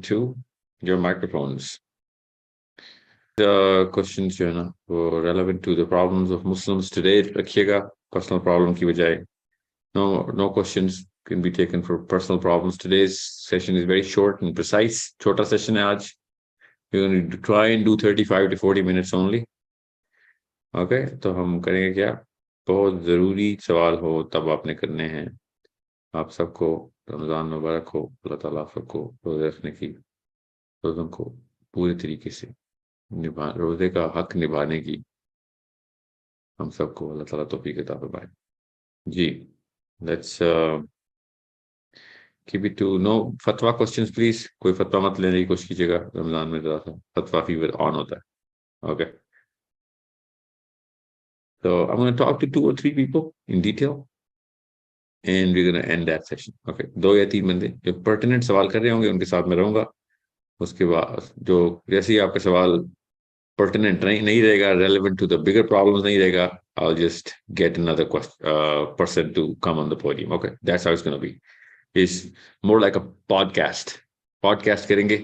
to your microphones. The questions जो है ना वो relevant to the problems of Muslims today रखिएगा, personal problem की बजाय. No questions can be taken for personal problems. Today's session is very short and precise. छोटा session है आज. We're going to try and do 35 to 40 minutes only. Okay, तो हम करेंगे क्या? बहुत ज़रूरी सवाल हो तब आपने करने हैं. आप सबको रमज़ान मुबारक हो. अल्लाह ताला आप सबको रोज़े रखने की, रोज़ों को पूरे तरीके से रोज़े का हक निभाने की हम सबको अल्लाह ताला तौफीक अता फरमाए. जी, let's keep it to no फतवा questions please. कोई फतवा मत लेने की कोशिश कीजिएगा. रमज़ान में ज़रा सा फतवा फीवर ऑन होता है. Okay. So I'm going to talk to 2 or 3 people in detail and we're going to end that session. Okay. 2 या 3 बंदे जो pertinent सवाल कर रहे होंगे उनके साथ मैं रहूंगा. उसके बाद जो जैसे ही आपका सवाल pertinent नहीं रहेगा, relevant to the bigger problems नहीं रहेगा, I'll just get another person to come on the podium. Okay. That's how it's going to be. It's more like a podcast. Podcast करेंगे.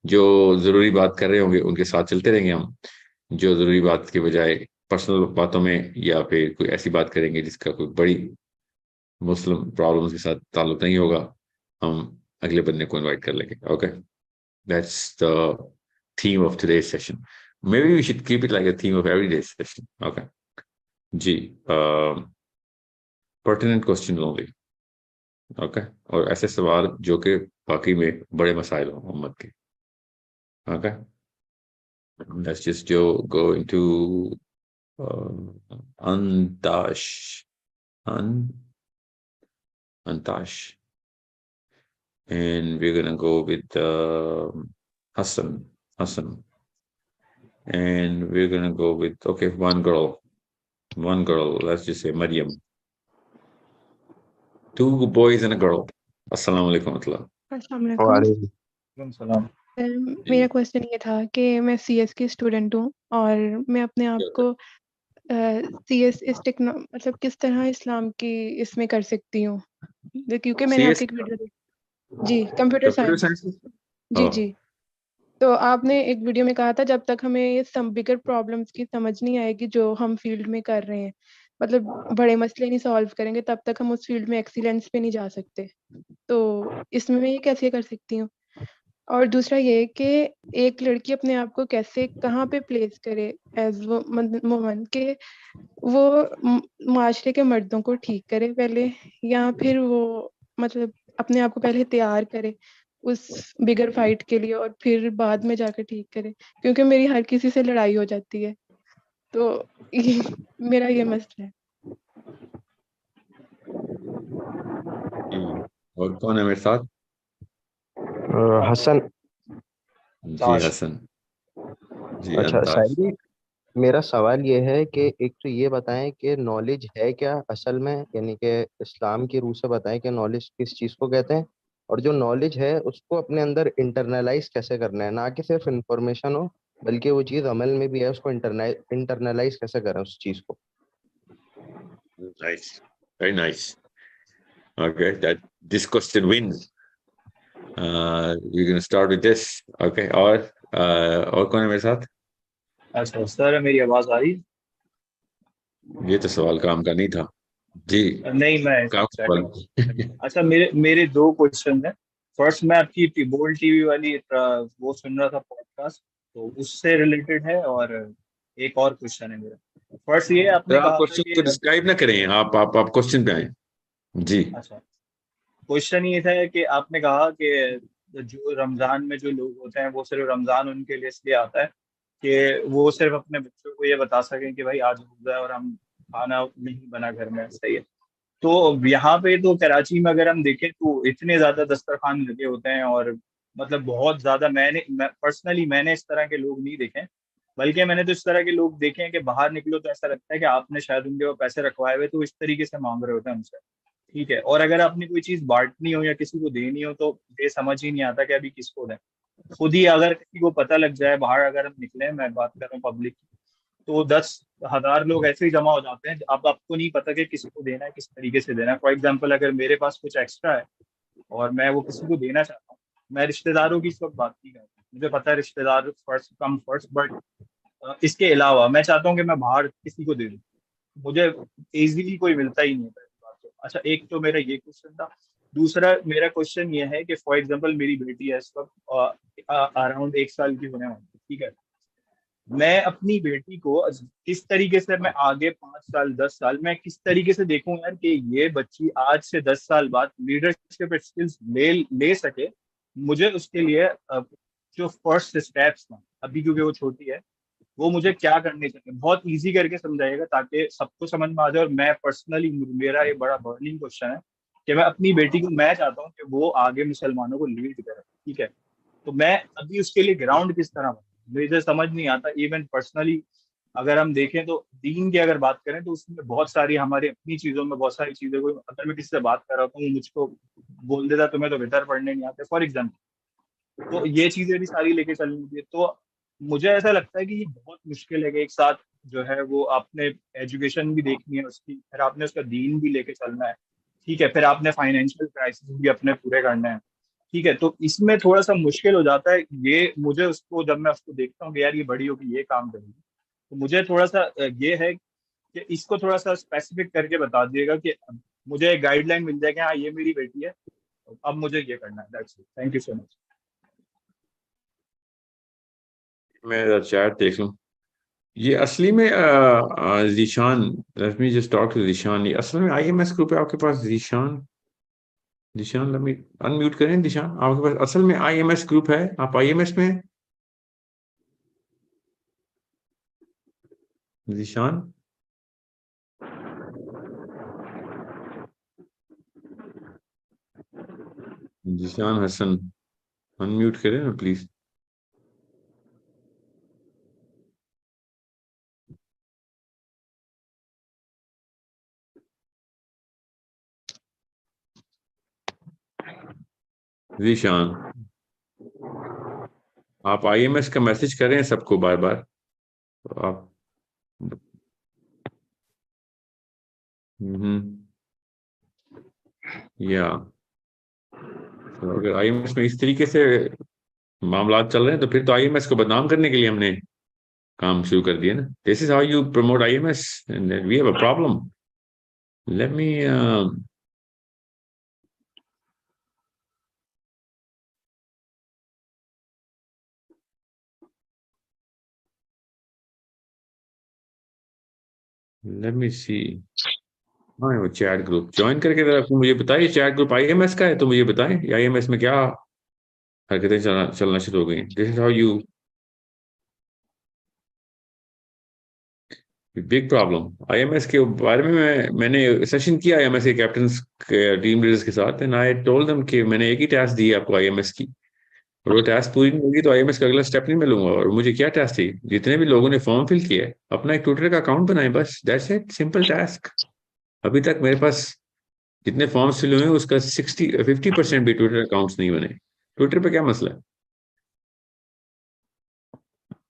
जो जरूरी बात कर रहे होंगे उनके साथ चलते रहेंगे हम. जो जरूरी बात के बजाय पर्सनल बातों में या फिर कोई ऐसी बात करेंगे जिसका कोई बड़ी मुस्लिम प्रॉब्लम्स के साथ ताल्लुक नहीं होगा, हम अगले बंदे को इनवाइट कर लेंगे. Okay, that's the theme of today's session. Maybe we should keep it like a theme of every day's session. Okay. जी, pertinent questions only. Okay. और ऐसे सवाल जो कि बाकी में बड़े मसाइल हों उम्मत के. Okay. Let's just go into Antash. Antash. And we're going to go with Hassan. And we're going to go with, okay, one girl, let's just say Maryam. 2 boys and a girl. Assalamu alaikum. मेरा question ये था कि मैं CS की student हूँ और मैं अपने आप को सीएस मतलब किस तरह इस्लाम की इसमें कर सकती हूँ, क्योंकि मैंने आपकी एक वीडियो जी कंप्यूटर साइंस जी तो आपने एक वीडियो में कहा था जब तक हमें ये बिगर प्रॉब्लम्स की समझ नहीं आएगी जो हम फील्ड में कर रहे हैं, मतलब बड़े मसले नहीं सॉल्व करेंगे तब तक हम उस फील्ड में एक्सीलेंस पे नहीं जा सकते. तो इसमें मैं ये कैसे कर सकती हूँ? और दूसरा ये कि एक लड़की अपने आप को कैसे कहाँ पे प्लेस करे एज वुमन के वो माशरे के मर्दों को ठीक करे पहले, या फिर वो मतलब अपने आप को पहले तैयार करे उस बिगर फाइट के लिए और फिर बाद में जाकर ठीक करे, क्योंकि मेरी हर किसी से लड़ाई हो जाती है. तो मेरा ये मसला है. और कौन है मेरे साथ? हसन. जी हसन. जी अच्छा साहिबी, मेरा सवाल ये है कि एक तो ये बताएं कि नॉलेज है क्या असल में, यानी कि इस्लाम की रूह से बताएं कि नॉलेज किस चीज़ को कहते हैं, और जो नॉलेज है उसको अपने अंदर इंटरनलाइज कैसे करना है, ना कि सिर्फ इंफॉर्मेशन हो बल्कि वो चीज़ अमल में भी है, उसको इंटरनलाइज कैसे करें उस चीज़ को. Nice, very nice. Okay, that this question wins. We're going to start with this. Okay, और कौन है मेरे साथ? अच्छा सर, मेरी आवाज आ रही? ये तो सवाल काम का नहीं था जी. नहीं, मैं अच्छा मेरे 2 क्वेश्चन है. फर्स्ट, मैं आपकी बोल्ड टीवी वाली वो सुन रहा था पॉडकास्ट, तो उससे रिलेटेड है, और एक और क्वेश्चन है मेरा. फर्स्ट ये आपने कहा क्वेश्चन को डिस्क्राइब ना करें, आप क्वेश्चन पे आए जी. अच्छा, क्वेश्चन ये था कि आपने कहा कि जो रमजान में जो लोग होते हैं वो सिर्फ रमजान उनके लिए इसलिए आता है कि वो सिर्फ अपने बच्चों को ये बता सकें कि भाई आज रोजा है और हम खाना नहीं बना घर में. सही है. तो यहाँ पे तो कराची में अगर हम देखें तो इतने ज्यादा दस्तरखान लगे होते हैं, और मतलब बहुत ज्यादा मैंने इस तरह के लोग नहीं देखे, बल्कि मैंने तो इस तरह के लोग देखे हैं कि बाहर निकलो तो ऐसा लगता है कि आपने शायद उनके वो पैसे रखवाए हुए तो इस तरीके से मांग रहे होते हैं उनसे. ठीक है. और अगर आपने कोई चीज बांटनी हो या किसी को देनी हो तो ये समझ ही नहीं आता कि अभी किसको दें. खुद ही अगर किसी को पता लग जाए, बाहर अगर हम निकले, मैं बात कर रहा हूँ पब्लिक की, तो 10,000 लोग ऐसे ही जमा हो जाते हैं. अब आपको नहीं पता कि किसको देना है, किस तरीके से देना है. फॉर एग्जाम्पल, अगर मेरे पास कुछ एक्स्ट्रा है और मैं वो किसी को देना चाहता हूँ, मैं रिश्तेदारों की इस वक्त बात नहीं कर रहा, मुझे पता है रिश्तेदार फर्स्ट कम फर्स्ट, बट इसके अलावा मैं चाहता हूँ कि मैं बाहर किसी को दे दूँ, मुझे इजीली कोई मिलता ही नहीं है पहली बात तो। अच्छा, एक तो मेरा ये क्वेश्चन था। दूसरा मेरा क्वेश्चन ये है कि फॉर एग्जांपल मेरी बेटी है इस वक्त अराउंड 1 साल की होने वाली है, ठीक है। मैं अपनी बेटी को किस तरीके से मैं आगे 5 साल 10 साल मैं किस तरीके से देखूं यार कि ये बच्ची आज से 10 साल बाद लीडरशिप स्किल्स ले सके। मुझे उसके लिए जो फर्स्ट स्टेप्स हैं अभी, क्योंकि वो छोटी है, वो मुझे क्या करने चाहिए, बहुत इजी करके समझाइएगा ताकि सबको समझ में आ जाए। और मैं पर्सनली, मेरा ये बड़ा बर्निंग क्वेश्चन है कि मैं अपनी बेटी को, मैं चाहता हूँ कि वो आगे मुसलमानों को लीड करे, ठीक है। तो मैं अभी उसके लिए ग्राउंड किस तरह बनाऊं, मुझे समझ नहीं आता। इवन पर्सनली अगर हम देखें तो दीन की अगर बात करें तो उसमें बहुत सारी हमारी अपनी चीजों में बहुत सारी चीजें, कोई अगर मैं किसी से बात कर रहा हूँ मुझको बोल देता तुम्हें तो बेहतर पढ़ने नहीं आते फॉर एग्जाम्पल, तो ये चीजें भी सारी लेके चलनी होती है। तो मुझे ऐसा लगता है कि ये बहुत मुश्किल है कि एक साथ जो है वो आपने एजुकेशन भी देखनी है उसकी, फिर आपने उसका दीन भी लेके चलना है, ठीक है, फिर आपने फाइनेंशियल क्राइसिस भी अपने पूरे करने हैं, ठीक है। तो इसमें थोड़ा सा मुश्किल हो जाता है ये मुझे, उसको जब मैं उसको देखता हूँ कि यार ये बड़ी होगी ये काम करेगी, तो मुझे थोड़ा सा ये है कि इसको थोड़ा सा स्पेसिफिक करके बता दिएगा कि मुझे एक गाइडलाइन मिल जाए कि हाँ ये मेरी बेटी है, अब मुझे ये करना है। That's it, thank you so much. मैं चैट देख लूं। ये असली में Zeeshan, let me just talk to Zeeshan. ये असल में आईएमएस ग्रुप है आपके पास Zeeshan? Zeeshan let me unmute करें। जीशान आपके पास असल में आईएमएस ग्रुप है? आप आईएमएस में हैं? जीशान, जीशान हसन अनम्यूट करें ना प्लीज। जीशान, आप आईएमएस का मैसेज करें सबको बार बार। तो आप या तो अगर आईएमएस में इस तरीके से मामला चल रहे हैं तो फिर तो आईएमएस को बदनाम करने के लिए हमने काम शुरू कर दिया ना। This is how you promote IMS and we have a problem. Let me see. हाँ, वो चैट ग्रुप ज्वाइन करके जरा आपको मुझे बताइए, चैट ग्रुप आईएमएस का है तो मुझे बताएं आईएमएस में क्या हरकतें चलना शुरू हो गई। This is how you, big problem. IMS के बारे में मैंने सेशन किया आईएमएस के कैप्टन के टीम लीडर्स के साथ एंड आई टोल्ड देम कि मैंने एक ही टास्क दी है आपको आईएमएस की, और वो टास्क पूरी नहीं होगी तो आईएमएस का अगला स्टेप नहीं मिलूंगा। और मुझे क्या टास्क थी, जितने भी लोगों ने फॉर्म फिल किया है अपना एक ट्विटर का अकाउंट बनाए, बस दैट्स इट, सिंपल टास्क। अभी तक मेरे पास जितने फॉर्म्स फिल हुए हैं उसका 50% भी ट्विटर अकाउंट्स नहीं बने। ट्विटर पे क्या मसला है?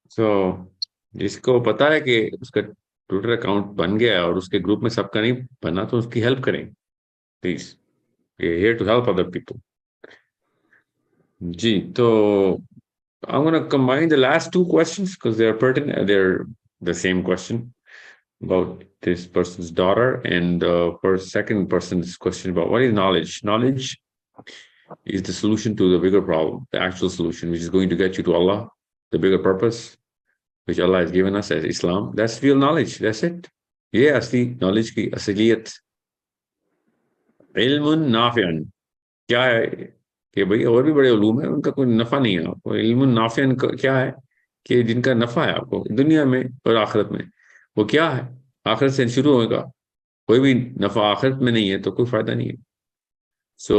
सो जिसको पता है कि उसका ट्विटर अकाउंट बन गया और उसके ग्रुप में सबका नहीं बना तो उसकी हेल्प करें please. Here to help other people. जी, तो I'm going to combine the last two questions because they're pertinent. They're the same question about this person's daughter, and for second person's question about what is knowledge. Knowledge is the solution to the bigger problem, the actual solution, which is going to get you to Allah, the bigger purpose, which Allah has given us as Islam. That's real knowledge. That's it. Yeah, asli knowledge की असलियत इल्मुन नाफिअन क्या है कि भाई और भी बड़े उलूम है उनका कोई नफा नहीं है आपको। इल्मुन नाफिअन क्या है कि जिनका नफा है आपको दुनिया में और आखिरत में। वो क्या है? आखिरत से शुरू होगा, कोई भी नफा आखिरत में नहीं है तो कोई फायदा नहीं है। सो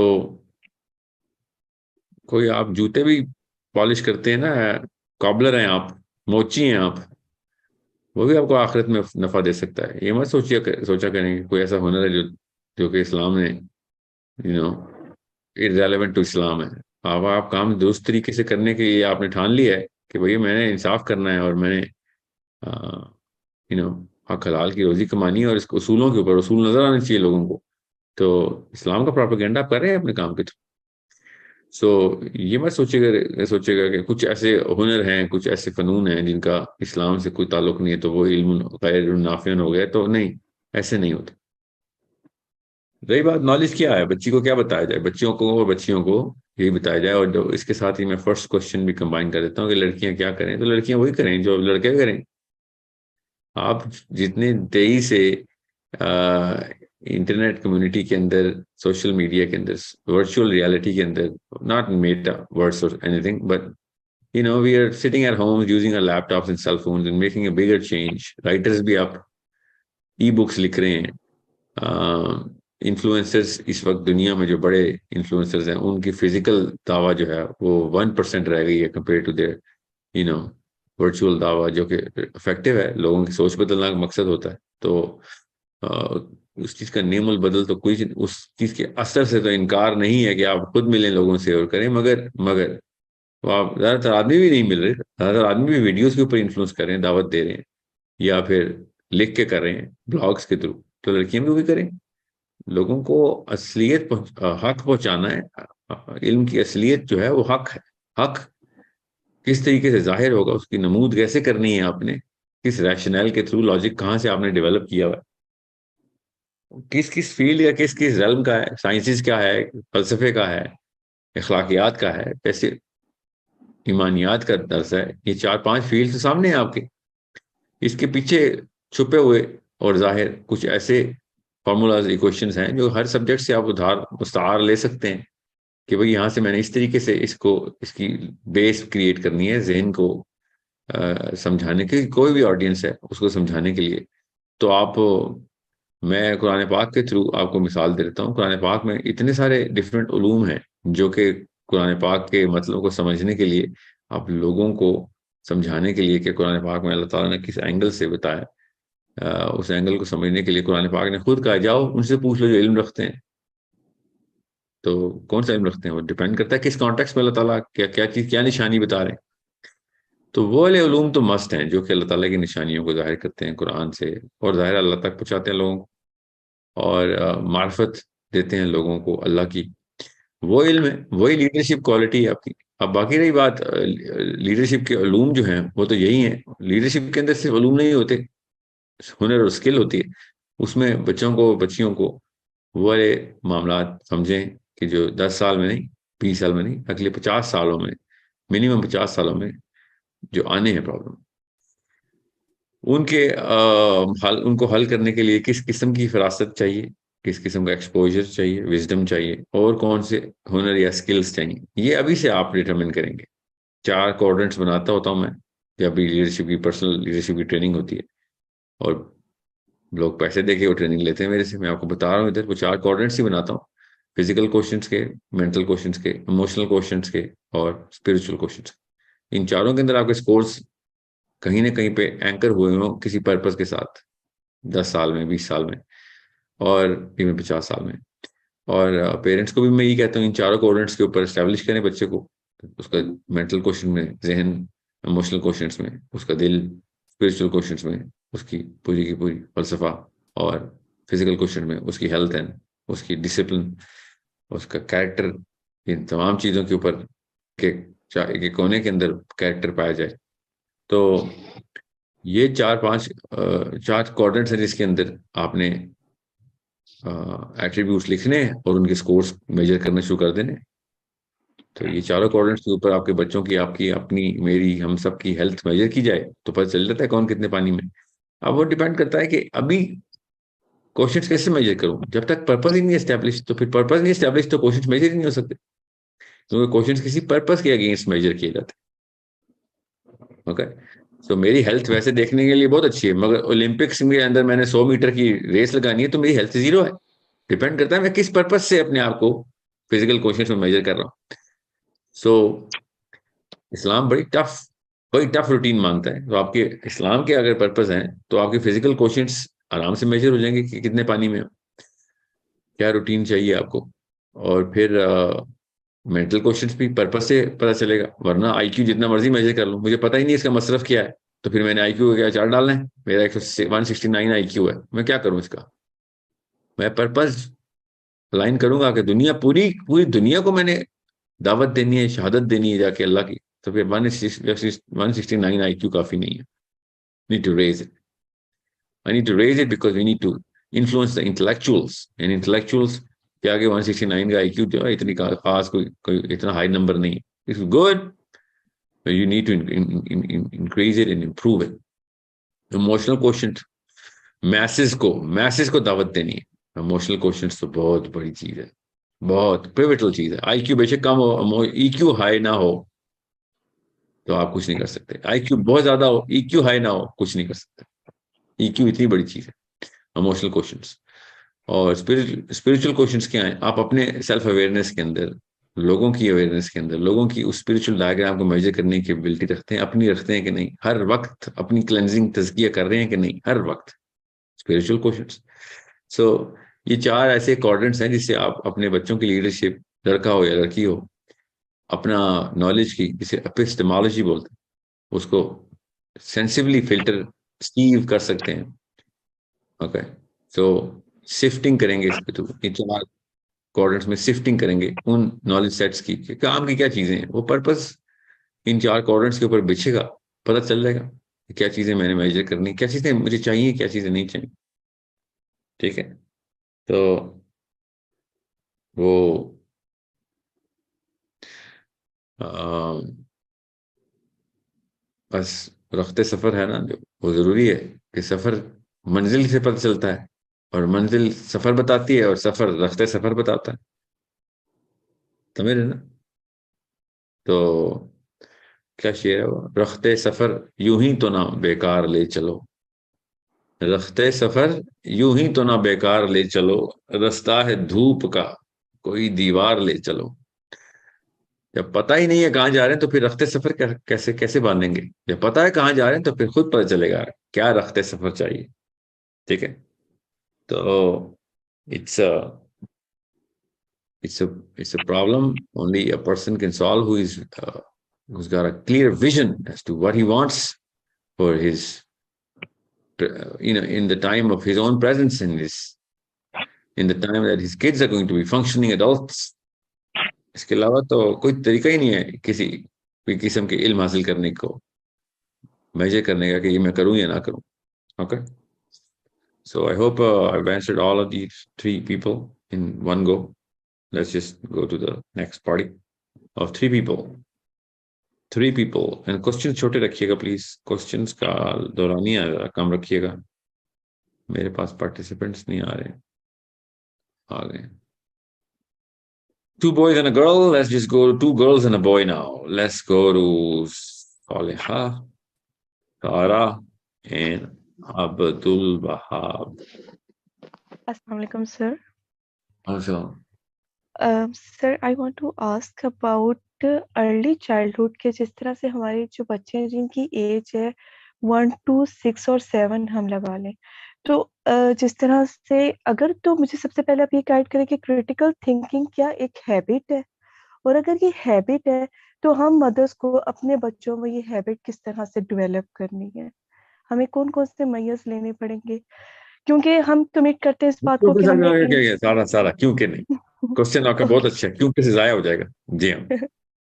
कोई आप जूते भी पॉलिश करते हैं ना, कॉबलर हैं आप, मोची हैं आप, वो भी आपको आखिरत में नफा दे सकता है। ये मत सोचा करें कि कोई ऐसा हुनर है जो कि इस्लाम ने इररेलेवेंट टू इस्लाम है। आप काम दुरुस्त तरीके से करने के लिए आपने ठान लिया है कि भैया मैंने इंसाफ करना है और मैंने हक हलाल की रोजी कमानी है और इसको उसूलों के ऊपर उसूल नजर आने चाहिए लोगों को, तो इस्लाम का प्रोपेगेंडा आप कर रहे हैं अपने काम के थ्रू। सो ये मत सोचेगा कि कुछ ऐसे हुनर हैं, कुछ ऐसे फनून हैं जिनका इस्लाम से कोई ताल्लुक नहीं है तो वो इल्म गैर नाफियन हो गया। तो नहीं, ऐसे नहीं होता। रही बात नॉलेज, क्या है, बच्ची को क्या बताया जाए, बच्चियों को और बच्चियों को यही बताया जाए। और जो इसके साथ ही मैं फर्स्ट क्वेश्चन भी कंबाइन कर देता हूँ कि लड़कियां क्या करें, तो लड़कियां वही करें जो लड़के करें। आप जितने तेजी से इंटरनेट कम्युनिटी के अंदर, सोशल मीडिया के अंदर, वर्चुअल रियलिटी के अंदर, नॉट मेटा वर्ड्स और anything, but we are sitting at home using our laptops and cell phones and making a bigger change. Writers भी आप ई बुक्स लिख रहे हैं। इन्फ्लुएंसर्स इस वक्त दुनिया में जो बड़े इन्फ्लुएंसर्स हैं उनकी फिजिकल दावा जो है वो 1% रह गई है compare to there you know virtual दावा, जो कि इफेक्टिव है। लोगों की सोच बदलना का मकसद होता है। तो उस चीज का नेमल बदल तो कोई उस चीज के असर से तो इनकार नहीं है कि आप खुद मिलें लोगों से और करें, मगर तो आप ज्यादातर आदमी भी नहीं मिल रहे, ज्यादातर आदमी भी वीडियोस के ऊपर इन्फ्लुएंस कर रहे हैं, दावत दे रहे हैं, या फिर लिख के कर रहे हैं ब्लॉग्स के थ्रू। तो लड़कियां भी वही करें। लोगों को हक पहुंचाना है। इल्म की असलियत जो है वो हक है। हक किस तरीके से जाहिर होगा, उसकी नमूद कैसे करनी है आपने, किस रैशनल के थ्रू, लॉजिक कहाँ से आपने डेवलप किया हुआ है, किस किस फील्ड या किस किस रल्म का है, साइंसिस का है, फलसफे का है, अखलाकियात का है, कैसे ईमानियात का दर्स है। ये 4-5 फील्ड तो सामने हैं आपके। इसके पीछे छुपे हुए और जाहिर कुछ ऐसे फार्मूलाज, इक्वेशंस हैं जो हर सब्जेक्ट से आप उधार मुस्तार ले सकते हैं कि भाई यहाँ से मैंने इस तरीके से इसकी बेस क्रिएट करनी है जहन को समझाने के, कोई भी ऑडियंस है उसको समझाने के लिए। तो मैं कुरान पाक के थ्रू आपको मिसाल दे देता हूँ। कुरान पाक में इतने सारे डिफरेंट उलूम हैं जो कि कुरान पाक के मतलब को समझने के लिए, आप लोगों को समझाने के लिए कि कुरान पाक में अल्लाह ताला ने किस एंगल से बताया, उस एंगल को समझने के लिए कुरान पाक ने खुद कहा जाओ उनसे पूछ लो जो इल्म रखते हैं। तो कौन सा इल्म रखते हैं वो डिपेंड करता है किस कॉन्टेक्स्ट में अल्लाह ताला क्या क्या चीज, क्या निशानी बता रहे हैं। तो वो वाले उलूम तो मस्त हैं जो कि अल्लाह ताला की निशानियों को जाहिर करते हैं कुरान से, और जाहिर अल्लाह तक पहुंचाते हैं लोगों को, और मार्फत देते हैं लोगों को अल्लाह की। वो इल्म है, वही लीडरशिप क्वालिटी है आपकी। अब बाकी रही बात लीडरशिप के उलूम जो हैं वो तो यही हैं। लीडरशिप के अंदर सिर्फ उलूम नहीं होते, हुनर और स्किल होती है। उसमें बच्चों को, बच्चियों को वो वाले मामला समझें कि जो 10 साल में नहीं, 20 साल में नहीं, अगले 50 सालों में, मिनिमम 50 सालों में जो आने हैं प्रॉब्लम, उनको हल करने के लिए किस किस्म की फरासत चाहिए, किस किस्म का एक्सपोजर चाहिए, विजडम चाहिए, और कौन से हुनर या स्किल्स चाहिए, ये अभी से आप डिटरमिन करेंगे। 4 क्वाड्रेंट्स बनाता होता हूँ मैं जब भी लीडरशिप की, पर्सनल लीडरशिप की ट्रेनिंग होती है, और लोग पैसे देके वो ट्रेनिंग लेते हैं मेरे से। मैं आपको बता रहा हूँ इधर वो 4 क्वाड्रेंट्स ही बनाता हूँ। फिजिकल क्वेश्चंस के, मेंटल क्वेश्चंस के, इमोशनल क्वेश्चंस के, और स्पिरिचुअल क्वेश्चंस। इन चारों के अंदर आपके स्कोर्स कहीं ना कहीं पे एंकर हुए हों किसी पर्पस के साथ, 10 साल में, 20 साल में, और इवन 50 साल में। और पेरेंट्स को भी मैं ये कहता हूँ इन चारों कोऑर्डिनेट्स के ऊपर एस्टेब्लिश करें बच्चे को। उसका मेंटल क्वेश्चन में जहन, इमोशनल क्वेश्चंस में उसका दिल, स्पिरिचुअल क्वेश्चंस में उसकी पूरी की पूरी फलसफा, और फिजिकल क्वेश्चन में उसकी हेल्थ एंड उसकी डिसिप्लिन, उसका कैरेक्टर। इन तमाम चीज़ों के ऊपर के कोने के अंदर कैरेक्टर पाया जाए। तो ये 4 क्वाड्रेंट्स हैं जिसके अंदर आपने एट्रीब्यूट्स लिखने हैं और उनके स्कोर्स मेजर करना शुरू कर देने। तो ये चारों क्वाड्रेंट्स के ऊपर आपके बच्चों की, आपकी, अपनी, मेरी, हम सब की हेल्थ मेजर की जाए तो पता चल जाता है कौन कितने पानी में। अब वो डिपेंड करता है कि अभी क्वेश्चंस कैसे मेजर करूं। जब तक पर्पस ही नहीं एस्टेब्लिश, तो फिर पर्पस नहीं एस्टेब्लिश तो क्वेश्चंस मेजर ही नहीं हो सकते, क्योंकि क्वेश्चंस किसी पर्पस के अगेंस्ट मेजर किए जाते हैं। ओके, तो मेरी हेल्थ वैसे देखने के लिए बहुत अच्छी है, मगर ओलंपिक्स के अंदर मैंने 100 मीटर की रेस लगानी है तो मेरी हेल्थ 0 है। डिपेंड करता है मैं किस पर्पस से अपने आप को फिजिकल क्वेश्चंस में मेजर कर रहा हूँ। सो इस्लाम बड़ी टफ रूटीन मांगता है। तो आपके इस्लाम के अगर पर्पस हैं तो आपके फिजिकल क्वेश्चंस आराम से मेजर हो जाएंगे कि कितने पानी में हो, क्या रूटीन चाहिए आपको। और फिर मेंटल क्वेश्चंस भी पर्पस से पता चलेगा, वरना आईक्यू जितना मर्जी मेजर कर लूं, मुझे पता ही नहीं इसका मसरफ क्या है, तो फिर मैंने आईक्यू का क्या चार्ट डालना है, मेरा 169 आईक्यू है, मैं क्या करूं इसका। मैं पर्पस लाइन करूंगा कि दुनिया, पूरी पूरी दुनिया को मैंने दावत देनी है, शहादत देनी है जाके अल्लाह की, तो फिर 169 IQ काफी नहीं है. Need to raise it. I need to raise it because we need to influence the intellectuals. And intellectuals के आगे 169 का IQ जो है इतनी खास कोई इतना हाई नंबर नहीं है. It's good, but you need to increase it and improve it. Emotional quotient, masses को दावत देनी है. Emotional quotient तो बहुत बड़ी चीज है, बहुत पिवटल चीज है. IQ बेशक कम हो, EQ हाई ना हो तो आप कुछ नहीं कर सकते. IQ बहुत ज्यादा हो, EQ हाई ना हो, कुछ नहीं कर सकते. EQ इतनी बड़ी चीज है. इमोशनल क्वेश्चंस और स्पिरिचुअल क्वेश्चंस क्या हैं? आप अपने सेल्फ अवेयरनेस के अंदर, लोगों की अवेयरनेस के अंदर, लोगों की उस स्पिरिचुअल डायग्राम को मेजर करने की एबिलिटी रखते हैं, अपनी रखते हैं कि नहीं? हर वक्त अपनी क्लेंजिंग तज़किया कर रहे हैं कि नहीं? हर वक्त स्पिरिचुअल क्वेश्चंस. सो ये 4 ऐसे क्वाड्रेंट्स हैं जिससे आप अपने बच्चों की लीडरशिप, लड़का हो या लड़की हो, अपना नॉलेज की, जिसे एपिस्टेमोलॉजी बोलते हैं, उसको सेंसिबली फिल्टर सीव कर सकते हैं. ओके, सो शिफ्टिंग करेंगे इसके थ्रू, इन 4 क्वाड्रेंट्स में शिफ्टिंग करेंगे उन नॉलेज सेट्स की कि काम की क्या चीजें हैं. वो पर्पस इन 4 क्वाड्रेंट्स के ऊपर बिछेगा, पता चल जाएगा कि क्या चीजें मैंने मेजर करनी, क्या चीजें मुझे चाहिए, क्या चीजें नहीं चाहिए. ठीक है, तो वो बस रफ्ते सफर है ना जो, वो जरूरी है कि सफर मंजिल से पता चलता है, और मंजिल सफर बताती है, और सफर रफ्ते सफर बताता है. समझ रहे ना? तो क्या शेर है वो? रफ्ते सफर यूं ही तो ना बेकार ले चलो, रफ्ते सफर यूं ही तो ना बेकार ले चलो, रास्ता है धूप का कोई दीवार ले चलो. जब पता ही नहीं है कहाँ जा रहे हैं तो फिर रफ्ते सफर कैसे कैसे बांधेंगे? जब पता है कहाँ जा रहे हैं तो फिर खुद पता चलेगा क्या रफ्ते सफर चाहिए. ठीक है, तो it's a it's a problem only a person can solve who's got a clear vision as to what he wants for his in the time of his own presence, in the time that his kids are going to be functioning adults. इसके अलावा तो कोई तरीका ही नहीं है किसी भी किस्म के इल्म हासिल करने को मेजर करने का कि ये मैं करूं या ना करूं. Okay, so I hope I've answered all of these 3 people in one go. Let's just go to the next party of 3 people. 3 people. And questions छोटे रखिएगा please. Questions का दौरानिया कम रखिएगा. मेरे पास participants नहीं आ रहे. आ गए. 2 boys and a girl. Let's just go to 2 girls and a boy now. Let's go to Saliha, Tara, and Abdul Wahab. Assalamu alaikum, sir. Also, Sir, I want to ask about early childhood के जिस तरह से हमारे जो बच्चे हैं जिनकी as है 1 to 6 और 7 हम लगा लें, तो जिस तरह से अगर, तो मुझे सबसे पहले आप ये गाइड करें कि क्रिटिकल थिंकिंग क्या एक हैबिट है, और अगर ये हैबिट है तो हम मदर्स को अपने बच्चों में ये हैबिट किस तरह से डेवलप करनी है, हमें कौन कौन से मेजर्स लेने पड़ेंगे, क्योंकि हम कमिट करते हैं इस बात को कि हमने सारा क्यों के नहीं. क्वेश्चन आपका बहुत अच्छा है, क्यों कैसे जाया हो जाएगा. जी हाँ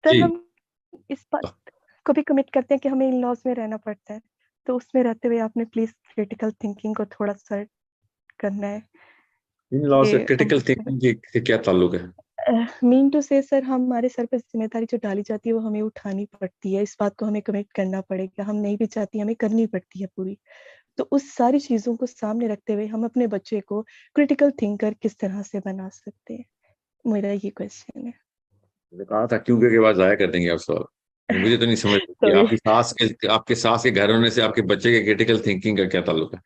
सर, जी. हम इस बात को भी कमिट करते हैं कि हमें इन लॉज में रहना पड़ता है, तो उसमें रहते हुए आपने प्लीज क्रिटिकल थिंकिंग को थोड़ा सा करना है. इन लॉ से कि क्रिटिकल थिंकिंग से क्या ताल्लुक है? मीन टू से सर, हमारे सर पे जिम्मेदारी जो डाली जाती है वो हमें उठानी पड़ती है, इस बात को हमें कमिट करना पड़ेगा, हम नहीं भी चाहती, हमें करनी पड़ती है पूरी. तो उस सारी चीजों को सामने रखते हुए हम अपने बच्चे को क्रिटिकल थिंकर किस तरह से बना सकते हैं, मेरा ये क्वेश्चन है. मैंने कहा था क्यों के बाद जाया कर देंगे आप सवाल. मुझे तो नहीं समझ कि Sorry. आपके सास के घर होने से आपके बच्चे के क्रिटिकल थिंकिंग का क्या ताल्लुक है.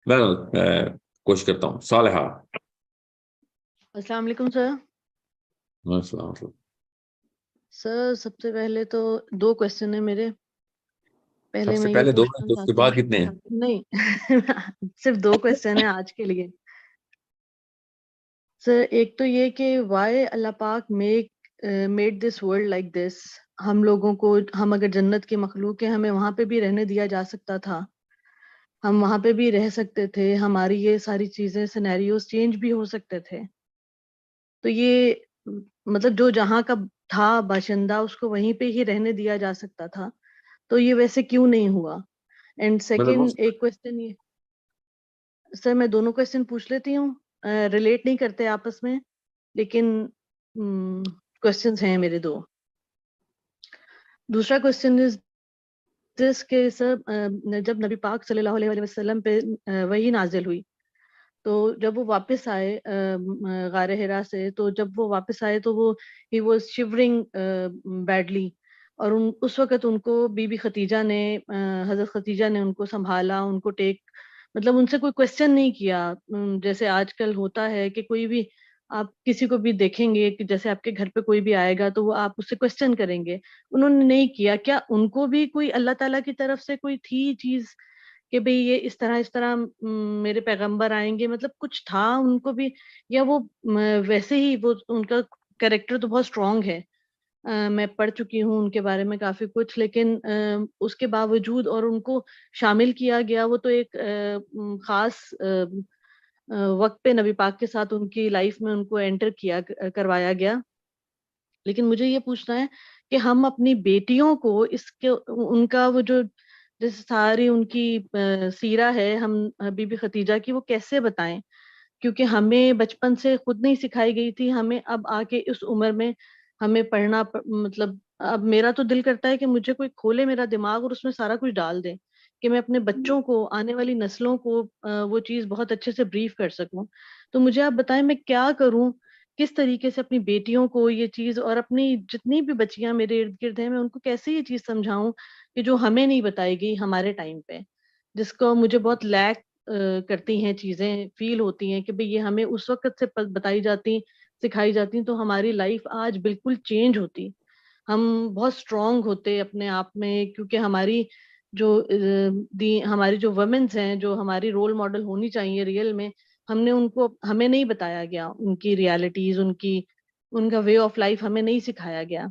मैं कोशिश करता हूँ. सालेहा. अस्सलाम वालेकुम सर. अस्सलाम वालेकुम. सर सबसे पहले तो 2 क्वेश्चन है मेरे. पहले सबसे मैं ये पहले 2 पूछना उसके चाहती बाद हूँ, कितने हैं? नहीं सिर्फ 2 क्वेश्चन है आज के लिए. सर एक तो ये कि व्हाई अल्लाह पाक made this world like this. हम लोगों को, हम अगर जन्नत की मखलूक है, हमें वहां पे भी रहने दिया जा सकता था, हम वहां पे भी रह सकते थे, हमारी ये सारी चीजें सिनेरियोस चेंज भी हो सकते थे. तो ये मतलब जो जहाँ का था बाशिंदा, उसको वहीं पे ही रहने दिया जा सकता था, तो ये वैसे क्यों नहीं हुआ? एंड मतलब सेकंड एक क्वेश्चन ये, सर मैं दोनों क्वेश्चन पूछ लेती हूँ, रिलेट नहीं करते आपस में, लेकिन क्वेश्चंस हैं मेरे दो। दूसरा क्वेश्चन इज दिस के सर, जब नबी पाक सल्लल्लाहु अलैहि वसल्लम पे वही नाजिल हुई, तो जब वो वापस आए गारे हिरा से, तो जब वो वापस आए तो वो ही वाज शिवरिंग बैडली, और उस वक्त उनको बीबी खतीजा ने, हजरत खतीजा ने उनको संभाला, उनको टेक, मतलब उनसे कोई क्वेश्चन नहीं किया। जैसे आजकल होता है कि कोई भी, आप किसी को भी देखेंगे कि जैसे आपके घर पे कोई भी आएगा तो वो आप उससे क्वेश्चन करेंगे, उन्होंने नहीं किया। क्या उनको भी कोई अल्लाह ताला की तरफ से कोई थी चीज कि भाई ये इस तरह मेरे पैगंबर आएंगे, मतलब कुछ था उनको भी, या वो वैसे ही वो उनका कैरेक्टर तो बहुत स्ट्रांग है। मैं पढ़ चुकी हूँ उनके बारे में काफी कुछ, लेकिन उसके बावजूद और उनको शामिल किया गया, वो तो एक खास वक्त पे नबी पाक के साथ उनकी लाइफ में उनको एंटर किया, करवाया गया। लेकिन मुझे ये पूछना है कि हम अपनी बेटियों को इसके, उनका वो जो जैसे सारी उनकी सीरा है, हम बीबी खतीजा की, वो कैसे बताएं? क्योंकि हमें बचपन से खुद नहीं सिखाई गई थी, हमें अब आके इस उम्र में हमें पढ़ना मतलब अब मेरा तो दिल करता है कि मुझे कोई खोले मेरा दिमाग और उसमें सारा कुछ डाल दे, कि मैं अपने बच्चों को, आने वाली नस्लों को वो चीज बहुत अच्छे से ब्रीफ कर सकूं। तो मुझे आप बताएं मैं क्या करूं, किस तरीके से अपनी बेटियों को ये चीज, और अपनी जितनी भी बच्चियां मेरे इर्द गिर्द हैं, मैं उनको कैसे ये चीज समझाऊं कि जो हमें नहीं बताई गई हमारे टाइम पे, जिसको मुझे बहुत लैक करती हैं, चीजें फील होती हैं कि भाई ये हमें उस वक्त से बताई जाती, सिखाई जाती, तो हमारी लाइफ आज बिल्कुल चेंज होती, हम बहुत स्ट्रांग होते अपने आप में। क्योंकि हमारी जो हमारी जो वुमेन्स हैं, जो हमारी रोल मॉडल होनी चाहिए रियल में, हमने उनको, हमें नहीं बताया गया उनकी रियलिटीज, उनकी, उनका वे ऑफ लाइफ हमें नहीं सिखाया गया।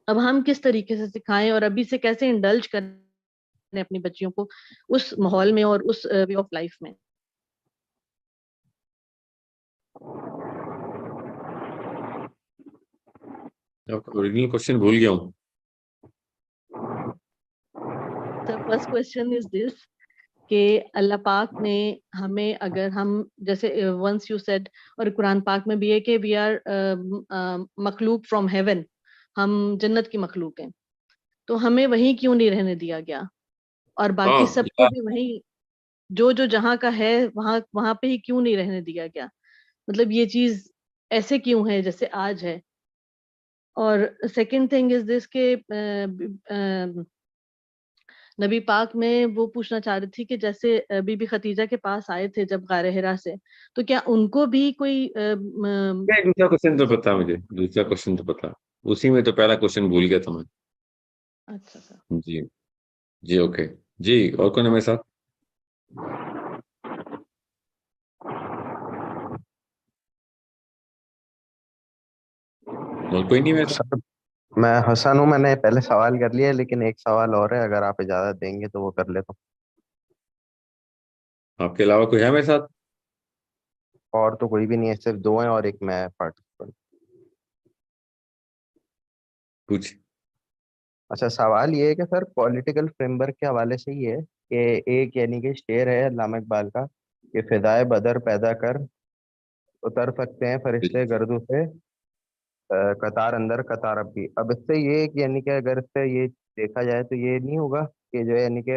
अब हम किस तरीके से सिखाएं और अभी से कैसे इंडल्ज करें अपनी बच्चियों को उस माहौल में और उस वे ऑफ लाइफ में? ओरिजिनल क्वेश्चन भूल गया हूँ। The first question is this कि अल्लाह पाक ने हमें, अगर हम जैसे वंस यू सेड, और कुरान पाक में भी है कि वी आर मखलूक फ्रॉम हेवन, हम जन्नत की मखलूक हैं, तो हमें वहीं क्यों नहीं रहने दिया गया, और बाकी हाँ सबको भी वहीं, जो जो जहाँ का है वहां वहां पे ही क्यों नहीं रहने दिया गया? मतलब ये चीज ऐसे क्यों है जैसे आज है? और सेकंड थिंग इज दिस के नबी पाक में वो पूछना चाह रही थी कि जैसे बीबी खतीजा के पास आए थे जब गारे हिरा से, तो क्या उनको भी कोई नहीं, दूसरा क्वेश्चन तो पता मुझे, दूसरा क्वेश्चन तो पता, उसी में तो पहला क्वेश्चन भूल गया था मैं। अच्छा सर। जी जी, ओके जी। और कौन है मेरे साथ? और कोई नहीं मेरे साथ? सर मैं हसन हूँ, मैंने पहले सवाल कर लिया, लेकिन एक सवाल और है, अगर आप इजाजत देंगे तो वो कर लेता हूँ। आपके अलावा कोई है मेरे साथ? और तो कोई भी नहीं है, सिर्फ दो हैं और एक मैं पार्टिसिपेंट। पूछ। अच्छा, सवाल ये है कि सर पॉलिटिकल फ्रेमवर्क के हवाले से ये है कि एक यानी कि शेर है अल्लामा इकबाल का कि फिदाए बदर पैदा कर, उतर सकते हैं फरिश्ते गर्दों से, कतार अंदर कतार अब भी। अब इससे ये है कि यानी कि अगर इससे ये देखा जाए तो ये नहीं होगा कि जो यानी कि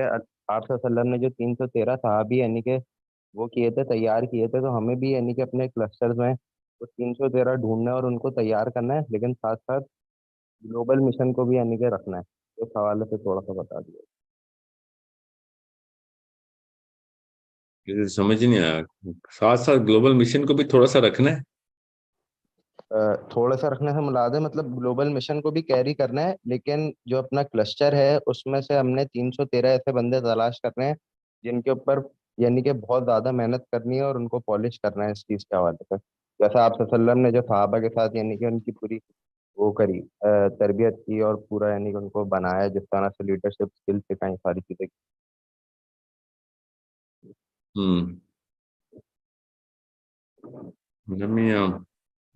आप वसल्लम ने जो 313 सहाबी यानी कि वो किए थे, तैयार किए थे, तो हमें भी यानी कि अपने क्लस्टर्स में वो 313 ढूंढना है और उनको तैयार करना है, लेकिन साथ साथ ग्लोबल मिशन को भी यानी कि रखना है। तो इस हवाले से थोड़ा सा बता दिया। मुझे समझ ही नहीं आया, साथ साथ ग्लोबल मिशन को भी थोड़ा सा रखना है? थोड़ा सा रखने से मुराद है मतलब ग्लोबल मिशन को भी कैरी करना है, लेकिन जो अपना क्लस्टर है उसमें से हमने 313 ऐसे बंदे तलाश करने हैं जिनके ऊपर यानी कि बहुत ज़्यादा मेहनत करनी है और उनको पॉलिश करना है इस चीज़ के हवाले से। जैसा आप वसल्लम ने जो सहाबा के साथ यानी कि उनकी पूरी वो करी, तरबियत की और पूरा यानी कि उनको बनाया, जिस तरह से लीडरशिप स्किल सिखाई, सारी चीज़ें। हम्म। मतलब मैं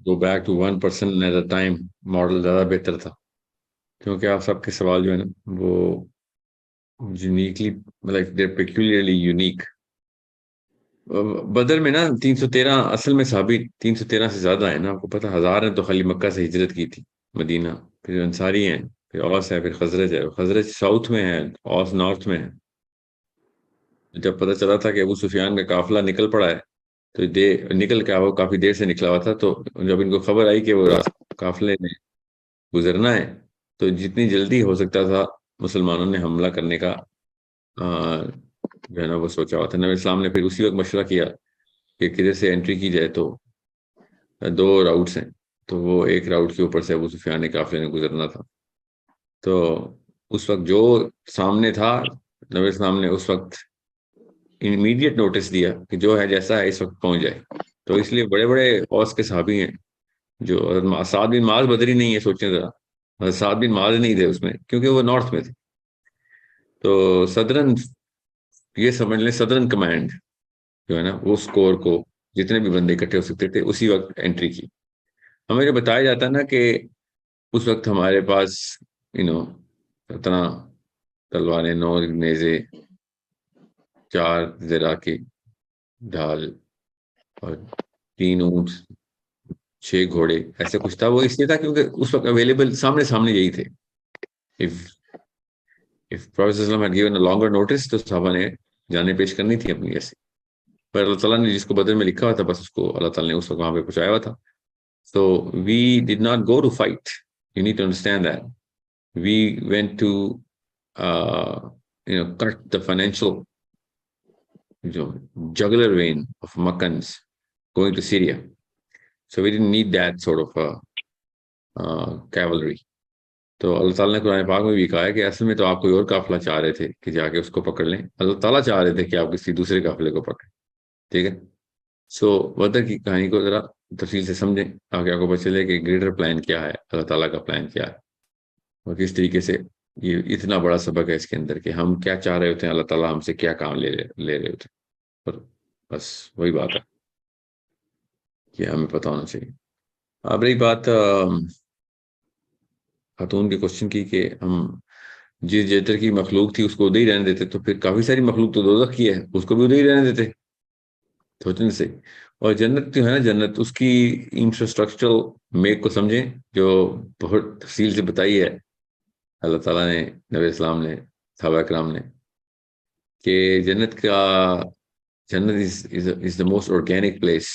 go back to 1% at a time model ज़्यादा बेहतर था, क्योंकि आप सबके सवाल जो है ना वो यूनिकली, मतलब दे पेक्यूलियरली यूनिक। बदर में ना 313 असल में साहबी 313 से ज्यादा है ना, आपको पता, 1000 ने तो खाली मक्का से हिजरत की थी मदीना, फिर अंसारी हैं, फिर औस है, फिर खजरज है। खजरज साउथ में है, औस नॉर्थ में है। जब पता चला था कि अबू सुफियान का काफिला निकल पड़ा है, तो निकल के वो काफी देर से निकला हुआ था, तो जब इनको खबर आई कि वो काफिले ने गुजरना है, तो जितनी जल्दी हो सकता था मुसलमानों ने हमला करने का जो है ना वो सोचा हुआ था। नबी इस्लाम ने फिर उसी वक्त मशवरा किया कि किधर से एंट्री की जाए। तो दो राउट्स हैं, तो वो एक राउट के ऊपर से अबू सुफियान ने काफिले ने गुजरना था। तो उस वक्त जो सामने था, नबी इस्लाम ने उस वक्त इमीडिएट नोटिस दिया कि जो है जैसा है इस वक्त पहुंच जाए। तो इसलिए बड़े बड़े औस के सहाबी हैं, जो साद बिन माज बदरी नहीं है, सोचें जरा, साद बिन माज नहीं थे उसमें, क्योंकि वो नॉर्थ में थे। तो सदरन, ये समझ लें सदरन कमांड जो है ना, वो स्कोर को जितने भी बंदे इकट्ठे हो सकते थे उसी वक्त एंट्री की। हमें जो बताया जाता है ना कि उस वक्त हमारे पास यू नो 17 तलवारें, 9 नेज़े, 4 ज़रा की ढाल और 3 ऊंट, 6 घोड़े, ऐसे कुछ था। वो इसलिए था क्योंकि उस वक्त अवेलेबल सामने सामने यही थे। If if professor had given a longer notice, तो साहबा ने जाने पेश करनी थी अपनी ऐसे। पर अल्लाह ताला ने जिसको बदर में लिखा हुआ था, बस उसको अल्लाह ताला ने उस वक्त वहां पे पहुंचाया हुआ था। So we did not go to fight. You need to understand that. We went to, cut the financial jugular vein of Makkans going to Syria. So we didn't need that sort of cavalry. तो अल्लाह ताला ने कुरान पाक में भी कहा है कि असल में तो आप कोई और काफिला चाह रहे थे कि जाके उसको पकड़ लें, अल्लाह ताला चाह रहे थे कि आप किसी दूसरे काफिले को पकड़ें। ठीक है। सो बदर की कहानी को जरा तफसील से समझें, ताकि आपको पता चले कि ग्रेटर प्लान क्या है, अल्लाह ताला का प्लान क्या है, और किस तरीके से ये इतना बड़ा सबक है इसके अंदर कि हम क्या चाह रहे होते हैं, अल्लाह ताला हमसे क्या काम ले रहे होते हैं। पर बस वही बात है कि हमें पता होना चाहिए। अब रही बात खातून के क्वेश्चन की कि हम जिस जेतर की मखलूक थी उसको उधर ही रहने देते, तो फिर काफी सारी मखलूक तो दोज़ख की है, उसको भी उधर ही रहने देते, सोचने से। और जन्नत जो है ना, जन्नत उसकी इंफ्रास्ट्रक्चरल मेक को समझें, जो बहुत तफसील से बताई है अल्लाह ताला ने, नबी इस्लाम ने, सहाबा कराम ने, कि जन्नत is the most organic place.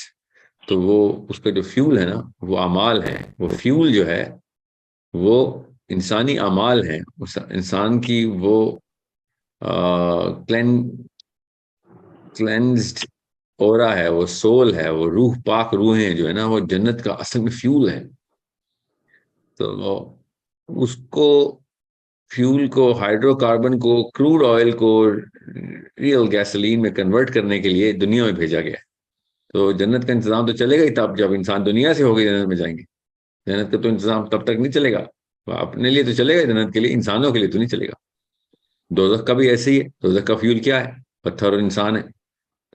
तो वो उसका जो फ्यूल है ना, वो अमाल है। वो फ्यूल जो है वो इंसानी अमाल है, उस इंसान की वो क्लेंज्ड ओरा है, वो सोल है, वो रूह, पाक रूहें जो है ना, वो जन्नत का असल में फ्यूल है। तो उसको, फ्यूल को, हाइड्रोकार्बन को, क्रूड ऑयल को रियल गैसोलीन में कन्वर्ट करने के लिए दुनिया में भेजा गया। तो जन्नत का इंतजाम तो चलेगा ही तब जब इंसान दुनिया से होकर जन्नत में जाएंगे। जन्नत का तो इंतजाम तब तक नहीं चलेगा, अपने लिए तो चलेगा जन्नत के लिए, इंसानों के लिए तो नहीं चलेगा। दोज़ख का भी ऐसे ही है। दोज़ख का फ्यूल क्या है? पत्थर और इंसान है।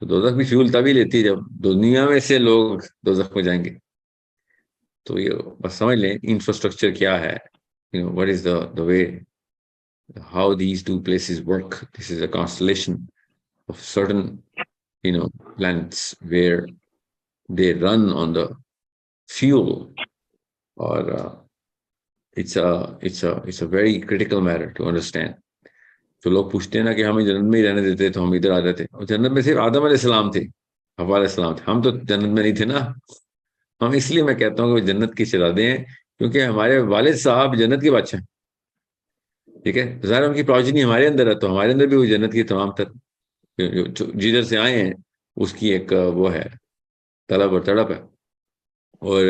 तो दोज़ख भी फ्यूल तभी लेती है जब दुनिया में से लोग दोज़ख में जाएंगे। तो ये बस समझ लें इंफ्रास्ट्रक्चर क्या है, what is the way, how these two places work. This is a constellation of certain, planets where they run on the fuel, or it's a very critical matter to understand. तो लोग पूछते हैं ना कि हमें जन्नत में ही रहने देते तो हम इधर आ जाते, और जन्नत में सिर्फ आदम अलैहिस्सलाम थे, हव्वा अलैहिस्सलाम थे, हम तो जन्नत में नहीं थे ना। हम, इसलिए मैं कहता हूँ कि वो जन्नत की शहजादे हैं, क्योंकि हमारे वालिद साहब जन्नत के बादशाह हैं। ठीक है, ज़ाहिर उनकी प्रोजनी हमारे अंदर है, तो हमारे अंदर भी वो जन्नत की तमाम तर जिधर से आए हैं उसकी एक वो है, तलब और तड़प है। और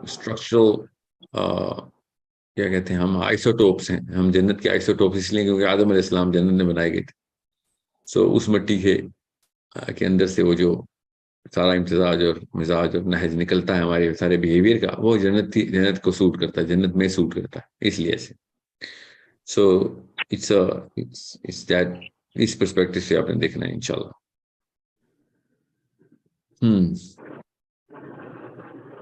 स्ट्रक्चरल क्या कहते हैं, हम आइसोटोप्स हैं, हम जन्नत के आइसोटोप्स इसलिए क्योंकि आदम अलैहिस्सलाम जन्नत में बनाए गए थे। सो उस मिट्टी के अंदर से वो जो सारा इम्तिजाज और मिजाज और नहज निकलता है हमारे सारे बिहेवियर का, वो जन्नत को सूट करता है, जन्नत में सूट करता है, इसलिए ऐसे। सो इट्स दैट, इस पर्सपेक्टिव से आपने देखना है इंशाल्लाह।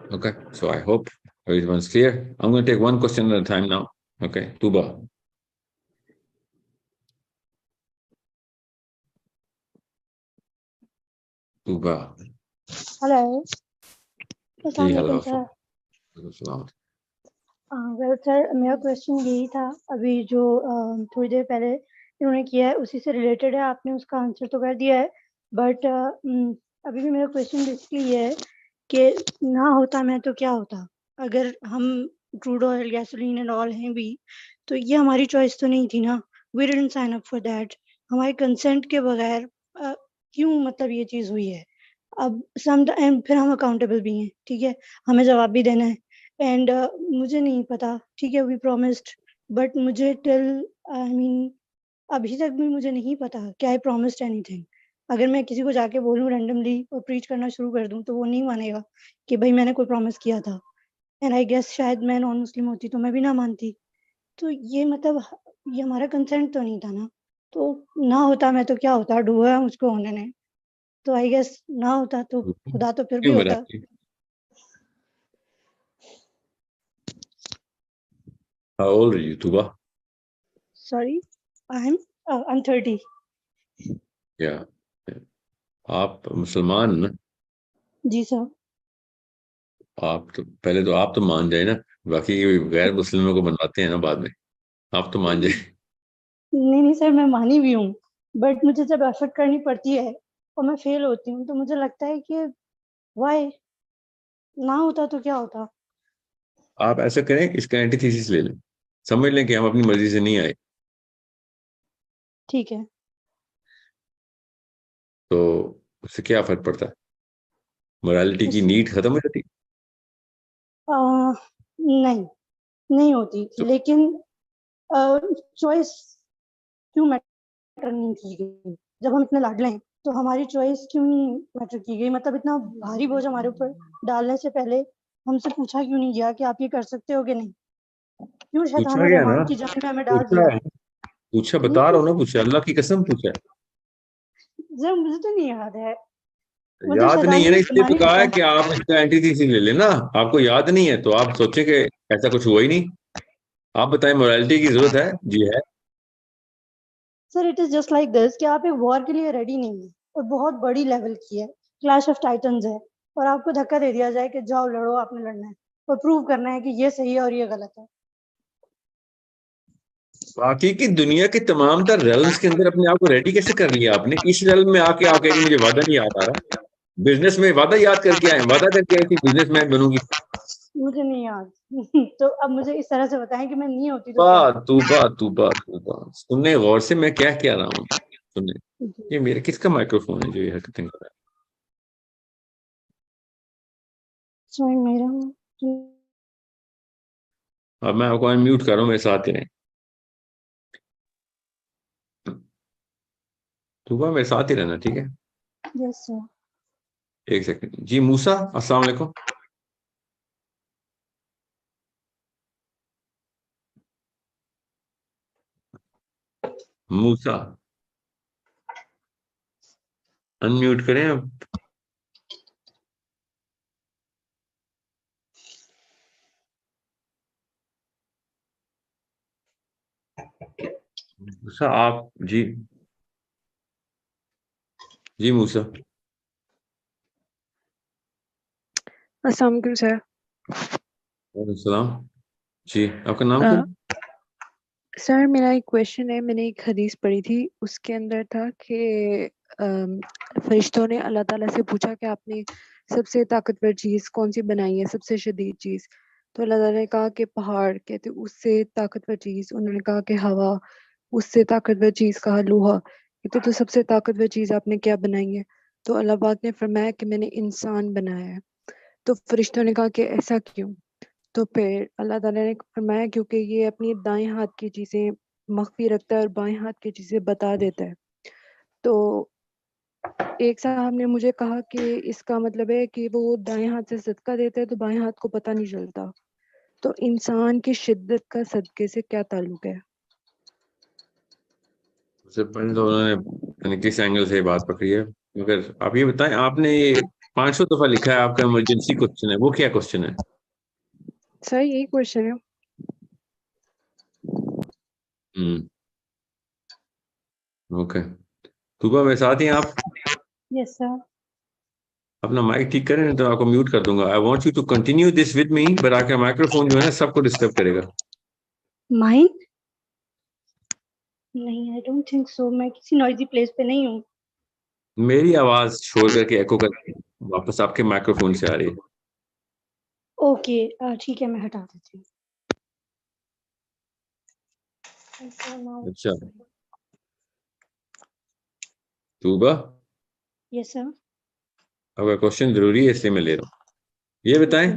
Okay, so I hope everyone's clear. I'm going to take one question at a time now. Okay, Tuba. Tuba. Hello जी हेलो सर। सलाम। वेल सर, मेरा क्वेश्चन यही था अभी जो थोड़ी देर पहले इन्होंने किया है उसी से रिलेटेड है। आपने उसका आंसर तो कर दिया है, बट अभी भी मेरा क्वेश्चन बेसिकली ये है कि ना होता मैं तो क्या होता। अगर हम crude oil, gasoline and all हैं भी, तो ये हमारी चॉइस तो नहीं थी ना। We didn't sign up for that. हमारे कंसेंट के बगैर क्यों मतलब ये चीज़ हुई है। अब सम टाइम फिर हम अकाउंटेबल भी हैं, ठीक है, हमें जवाब भी देना है। एंड मुझे नहीं पता, ठीक है, वी प्रॉमिस्ड, बट मुझे टिल आई मीन अभी तक भी मुझे नहीं पता कि आई प्रॉमिस्ड एनीथिंग। अगर मैं किसी को जाके बोलूँ रैंडमली और प्रीच करना शुरू कर दूँ तो वो नहीं मानेगा कि भाई मैंने कोई प्रॉमिस किया था। एंड आई गेस शायद मैं नॉन मुस्लिम होती तो मैं भी ना मानती। तो ये मतलब ये हमारा कंसेंट तो नहीं था ना। तो ना होता मैं तो क्या होता, डूबा है मुझको होने ने। तो आई गेस ना होता तो खुदा तो फिर भी क्यों मेरा होता। How old are you, Tuba? Sorry, I am 30। Yeah. आप मुसलमान ना? जी सर। आप तो पहले तो आप तो मान जाए ना, बाकी गैर मुस्लिमों को बनवाते हैं ना बाद में। आप तो मान जाए। नहीं सर, मैं मानी भी हूँ, बट मुझे जब एफर्ट करनी पड़ती है और मैं फेल होती हूँ तो मुझे लगता है कि वाई, ना होता तो क्या होता। आप ऐसा करें, इसका एंटीथीसिस ले लें, समझ लें कि हम अपनी मर्जी से नहीं आए, ठीक है। तो उससे क्या फर्क पड़ता है? मोरालिटी की उससे नीड खत्म हो जाती नहीं, नहीं होती, तो लेकिन चॉइस क्यों मैटर नहीं की गई। जब हम इतने लाडले हैं तो हमारी चॉइस क्यों नहीं मैटर की गई। मतलब इतना भारी बोझ हमारे ऊपर डालने से पहले हमसे पूछा क्यों नहीं गया कि आप ये कर सकते हो कि नहीं। क्यों शैतान पूछा गया ना, रहमान की जान में हमें डाल पूछा दिया। है, पूछा, नहीं बता रहा हूँ ना, पूछा, अल्लाह की कसम पूछा है। सर, मुझे तो नहीं याद है। मुझे याद नहीं है शैतानी ना, इसलिए तो बेईमानी कहा पता है है। कि आप इसका एंटीथीसिस ले लेना। आपको याद नहीं है तो आप सोचें कि ऐसा कुछ हुआ ही नहीं। आप बताएं, मोरालिटी की जरूरत है? जी है। Sir, it is just like this कि आप एक वॉर के लिए रेडी नहीं है और बहुत बड़ी लेवल की है, क्लैश ऑफ टाइटन्स है, और आपको धक्का दे दिया जाए कि जाओ लड़ो, आपने लड़ना है और प्रूव करना है कि ये सही है और ये गलत है। बाकी की दुनिया के तमाम तर रेल्म्स के अंदर अपने आप को रेडी कैसे कर लिया आपने? इस रेल्म में आके आके कि मुझे वादा नहीं याद आ रहा। बिजनेस में वादा याद करके आए, वादा करके आई थी बिजनेसमैन बनूंगी। मुझे नहीं याद। तो अब मुझे इस तरह से बताएं कि मैं नहीं होती तो क्या तूबा होता। तूबा तूबा तूबा, सुनने गौर से मैं क्या कह रहा हूँ, सुनने। जी, ये मेरे किसका माइक्रोफोन है जो ये हरकतें कर रहा सॉरी मेरा। है? अब मैं आपको अनम्यूट कर रहा हूँ, मेरे साथ ही रहें। तूबा मेरे साथ ही रहना, ठीक है? Yes sir. एक सेकंड जी। मूसा, अस्सलाम वालेकुम। मूसा, अनम्यूट करें अब। मूसा आप जी, जी मूसा। अस्सलाम वालेकुम सर। वालेकुम सलाम। जी, आपका नाम क्या है? सर मेरा एक क्वेश्चन है। मैंने एक हदीस पढ़ी थी, उसके अंदर था कि फरिश्तों ने अल्लाह ताला से पूछा कि आपने सबसे ताकतवर चीज़ कौन सी बनाई है, सबसे शदीद चीज़। तो अल्लाह ताला ने कहा कि पहाड़। कहते उससे ताकतवर चीज़, उन्होंने कहा कि हवा। उससे ताकतवर चीज़ कहा लोहा। कहते तो सबसे ताकतवर चीज़ आपने क्या बनाई है? तो अल्लाह पाक ने फरमाया कि मैंने इंसान बनाया है। तो फरिश्तों ने कहा कि ऐसा क्यों? तो फिर अल्लाह ताला ने फरमाया क्योंकि ये अपनी दाएं हाथ की चीजें मख्फी रखता है और बाएं हाथ की चीजें बता देता है। तो एक साहब ने मुझे कहा कि इसका मतलब है कि वो दाएं हाथ से सदका देता है तो बाएं हाथ को पता नहीं चलता। तो इंसान की शिद्दत का सदके से क्या ताल्लुक है? सबसे पहले तो उन्होंने पता नहीं किस एंगल से ये बात पकड़ी है, मगर आप ये बताएं, आपने 500 दफा लिखा है आपका इमरजेंसी क्वेश्चन है, वो क्या क्वेश्चन है? सर यही क्वेश्चन है। ओके, तुबा मेरे साथ ही आप यस सर। अपना माइक ठीक करें, नहीं तो आपको म्यूट कर दूंगा। I want you to continue this with me, but आपका माइक्रोफोन जो है ना सबको डिस्टर्ब करेगा। माइन नहीं, आई डोंट थिंक सो, मैं किसी नॉइजी प्लेस पे नहीं हूँ। मेरी आवाज शोर करके एको करके वापस आपके माइक्रोफोन से आ रही है। ओके ठीक है, मैं हटा देती हूँ। अच्छा तुबा, यस सर। आपका क्वेश्चन जरूरी है इसलिए मैं ले रहा हूँ। ये बताएं,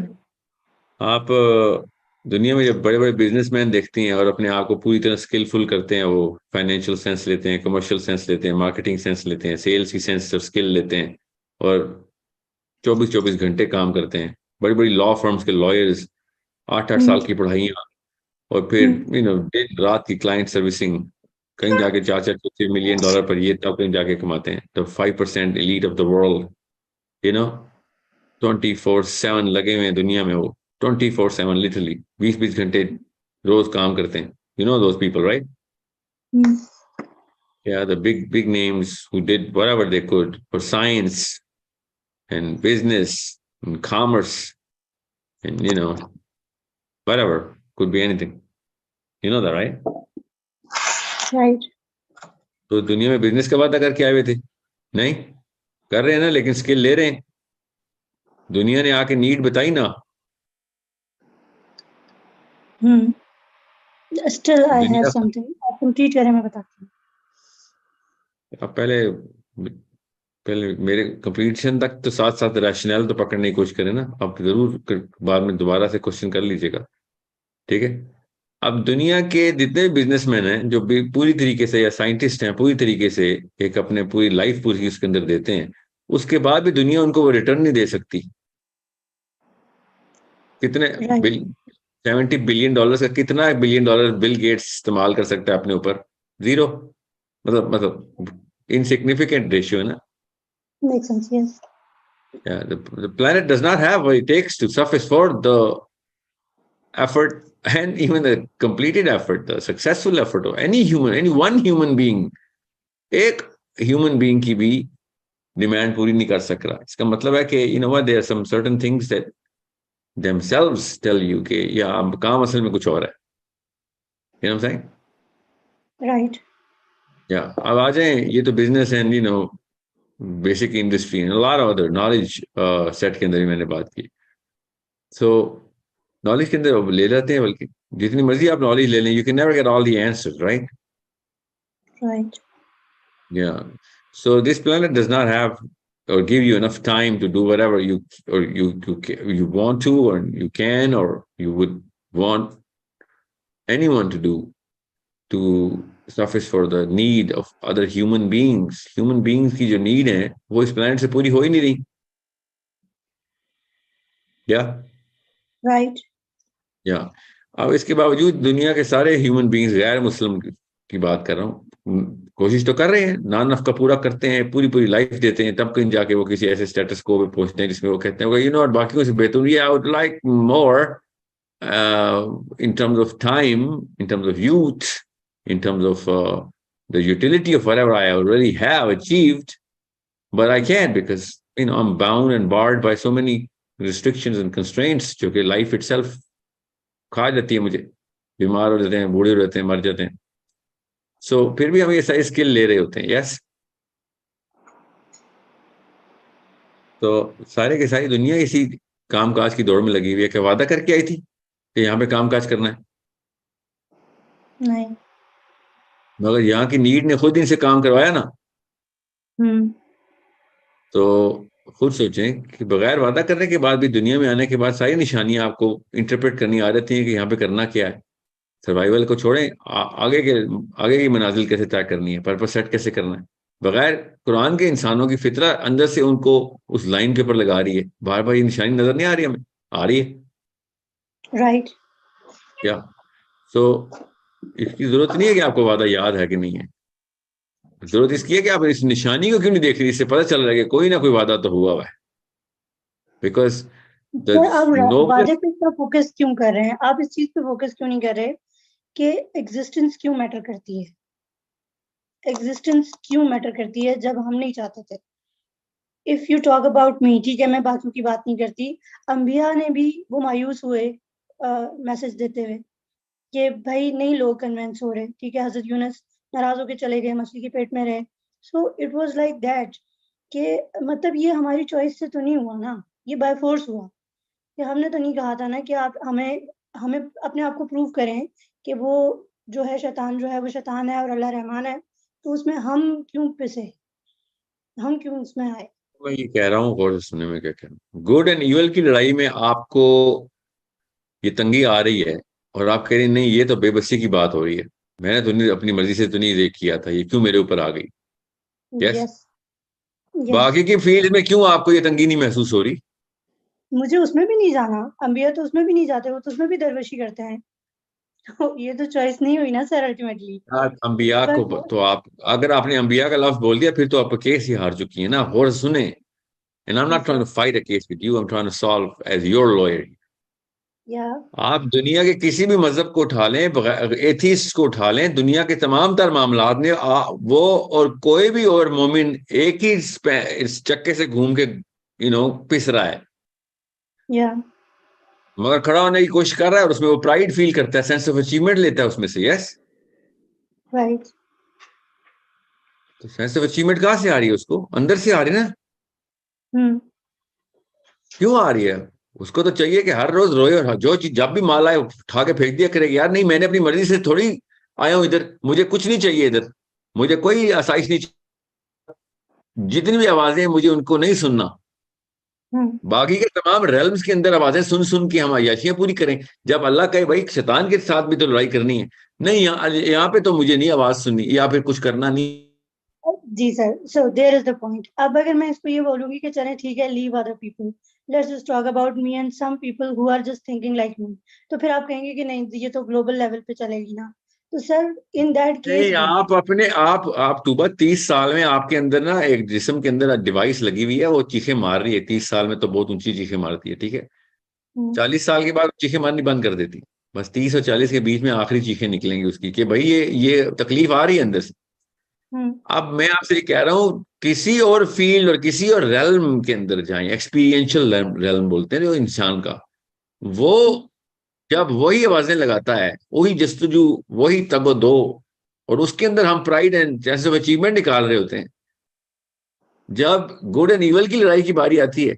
आप दुनिया में जब बड़े बड़े बिजनेसमैन देखती हैं और अपने आप को पूरी तरह स्किलफुल करते हैं, वो फाइनेंशियल सेंस लेते हैं, कमर्शियल सेंस लेते हैं, मार्केटिंग सेंस लेते हैं, सेल्स की सेंस और स्किल लेते हैं, और 24-24 घंटे काम करते हैं। बड़ी बड़ी लॉ फर्म्स के लॉयर्स, 8-8 साल की पढ़ाइयाँ, और फिर दिन रात की क्लाइंट सर्विसिंग, कहीं जाके 4-4 मिलियन डॉलर पर ये तब कहीं जाके कमाते हैं। The 5% elite of the world, you know, 24/7 लगे हुए हैं दुनिया में। वो 24/7 लिटरली 20-20 घंटे रोज काम करते हैं। You know those people, right? Yeah, the big names who did whatever they could for science and business and commerce and whatever, could be anything. You know that, right? Right. तो दुनिया में business का वादा करके आए हुए थे? नहीं कर रहे हैं ना, लेकिन स्किल ले रहे हैं। दुनिया ने आके नीड बताई ना, स्टिल आई हैव दुनिया समथिंग, आप कंप्लीट करें, मैं बताती हूँ। अब पहले मेरे कंप्लीशन तक तो साथ साथ रैशनल तो पकड़ने की कोशिश करें ना। आप जरूर बाद में दोबारा से क्वेश्चन कर लीजिएगा, ठीक है? अब दुनिया के जितने बिजनेसमैन हैं जो भी पूरी तरीके से, या साइंटिस्ट हैं, पूरी तरीके से एक अपने पूरी लाइफ पूरी उसके अंदर देते हैं, उसके बाद भी दुनिया उनको वो रिटर्न नहीं दे सकती। कितने राइट। 70 बिलियन डॉलर का, कितना बिलियन डॉलर बिल गेट्स इस्तेमाल कर सकता है अपने ऊपर? जीरो। मतलब इनसिग्निफिकेंट रेशियो है ना। Make sense, yes. Yeah, the planet does not have what it takes to suffice for the effort, and even the completed effort, the successful effort of any human, any one human being. एक human being की भी demand पूरी नहीं कर सक रहा। इसका मतलब है कि there are some certain things that themselves tell you कि या काम असल में कुछ और है। You know what I'm saying? Right. Yeah. अब आ जाएं, ये तो business and basic industry and lot of other knowledge set के अंदर ही मैंने बात की। सो नॉलेज के अंदर ले लेते हैं, बल्कि जितनी मर्जी आप नॉलेज ले लें, you can never get all the answers, right? Right. Yeah. So this planet does not have or give you enough time to do whatever you want to, or you can, or you would want anyone to do to suffice for the need of other human beings. Human beings की जो need है वो इस planet से पूरी हो ही नहीं रही। Yeah. राइट। Yeah. अब इसके बावजूद दुनिया के सारे ह्यूमन बींग्स, गैर मुस्लिम की बात कर रहा हूँ, कोशिश तो कर रहे हैं, नानफ का पूरा करते हैं, पूरी लाइफ देते हैं, तब कहीं जाके वो किसी ऐसे स्टेटस को पे पहुंचते हैं जिसमें वो कहते हैं बाकियों से बेहतर, I would like more in terms of time, in terms of youth, in terms of the utility of whatever I already have achieved, but I can't because I'm bound and barred by so many restrictions and constraints जो कि life itself खा जाती है मुझे। बीमार हो जाते हैं, बूढ़े हो जाते हैं, मर जाते हैं। सो फिर भी हम ये सारी स्किल ले रहे होते हैं। यस, तो सारे के सारी दुनिया इसी कामकाज की दौड़ में लगी हुई है। क्या वादा करके आई थी कि यहाँ पे कामकाज करना है? नहीं। मगर यहाँ की नीड ने खुद इनसे काम करवाया ना। तो खुद सोचें कि बगैर वादा करने के बाद भी दुनिया में आने के बाद सारी निशानियां आपको इंटरप्रेट करनी आ जाती हैं कि यहाँ पे करना क्या है। सर्वाइवल को छोड़ें, आगे की मनाजिल कैसे तय करनी है, पर्पस सेट कैसे करना है। बगैर कुरान के इंसानों की फितरत अंदर से उनको उस लाइन के ऊपर लगा रही है। बार बार ये निशानी नजर नहीं आ रही हमें? आ रही है, राइट। क्या? सो इसकी जरूरत नहीं है कि आपको वादा याद है कि नहीं है, जरूरत इसकी है कि आप इस निशानी को क्यों नहीं देख रही। इससे पता चल रहा है कि कोई ना कोई वादा तो हुआ है। बिकॉज द सर आप नोबलेस्ट वादे पे इतना फोकस क्यों कर रहे हैं? आप इस चीज पे फोकस क्यों नहीं कर रहे कि एग्जिस्टेंस क्यों मैटर करती है? एग्जिस्टेंस क्यों मैटर करती है जब हम नहीं चाहते थे? इफ यू टॉक अबाउट मी, ठीक है, मैं बाकियों की बात नहीं करती, अंबिया ने भी वो मायूस हुए मैसेज देते हुए कि भाई नहीं लोग कन्विंस हो रहे, ठीक है, हजरत यूनुस नाराज होकर चले गए, मछली के पेट में रहे। So it was like that कि मतलब ये हमारी चॉइस से तो नहीं हुआ ना, ये बाय फोर्स हुआ। कि हमने तो नहीं कहा था ना कि आप हमें हमें अपने आप को प्रूव करें कि वो जो है शैतान जो है वो शैतान है और अल्लाह रहमान है, तो उसमें हम क्यों पिसे, हम क्यों उसमें आए? मैं ये कह रहा हूँ, गौर से सुनने में क्या कह रहा हूँ। गुड एंड इवल की लड़ाई में आपको ये तंगी आ रही है और आप कह रहे हैं, नहीं ये तो बेबसी की बात हो रही है, मैंने तो नहीं अपनी मर्जी से तो नहीं ये किया था, ये क्यों मेरे ऊपर आ गई। Yes, yes yes. बाकी की फील्ड में क्यों आपको ये तंगी नहीं महसूस हो रही। मुझे उसमें भी नहीं जाना, अंबिया तो उसमें भी नहीं जाते, वो तो उसमें भी दरवेशी करते हैं। तो ये तो चॉइस नहीं हुई ना सर अल्टीमेटली। यार, अंबिया को तो आप, अगर आपने अंबिया का लफ्ज बोल दिया फिर तो आप केस ही हार चुकी है ना। और सुने, and I am not trying to fight a case with you, I am trying to solve as your lawyer. या आप दुनिया के किसी भी मजहब को उठा लें, एथीस्ट को उठा लें, दुनिया के तमाम तर मामलात में वो और कोई भी और मोमिन एक ही इस चक्के से घूम के पिस रहा है, या मगर खड़ा होने की कोशिश कर रहा है और उसमें वो प्राइड फील करता है, सेंस ऑफ अचीवमेंट लेता है उसमें से। Yes, right. तो सेंस ऑफ अचीवमेंट कहाँ से आ रही है? उसको अंदर से आ रही है ना। क्यों आ रही है? उसको तो चाहिए कि हर रोज रोए और जो चीज जब भी माल आए उठा के फेंक दिया करेगी, यार नहीं मैंने अपनी मर्जी से थोड़ी आया हूं इधर, मुझे कुछ नहीं चाहिए इधर, मुझे कोई आसाइश नहीं चाहिए, जितनी भी आवाजें हैं मुझे उनको नहीं सुनना, बाकी के तमाम रेल्म्स के अंदर आवाजें सुन सुन के हम अय्याशियां पूरी करें। जब अल्लाह कहे भाई शैतान के साथ भी तो लड़ाई करनी है, नहीं यहाँ पे तो मुझे नहीं आवाज सुननी या फिर कुछ करना नहीं। जी sir, so there is the point. अब अगर मैं इसको ये बोलूंगी कि चलें ठीक है, leave other people, let's just talk about me and some people who are just thinking like me, तो फिर आप कहेंगे कि नहीं ये तो ग्लोबल लेवल पे चलेगी ना। तो सर इन दैट केस नहीं, आप अपने आप टूबा 30 साल में आपके अंदर ना एक जिस्म के अंदर डिवाइस लगी हुई है, वो चीखें मार रही है। 30 साल में तो बहुत ऊंची चीखें मारती है, ठीक है। 40 साल के बाद चीखें मारनी बंद कर देती। बस 30 और 40 के बीच में आखिरी चीखें निकलेंगी उसकी कि भाई ये तकलीफ आ रही है अंदर से। अब मैं आपसे ये कह रहा हूं, किसी और फील्ड और किसी और रेल्म के अंदर जाएं, एक्सपीरियंशियल रेल्म बोलते हैं जो इंसान का, वो जब वही आवाजें लगाता है, वही जस्तजू, वही तगो-दो, और उसके अंदर हम pride and sense of achievement निकाल रहे होते हैं, जब गुड एंड इवल की लड़ाई की बारी आती है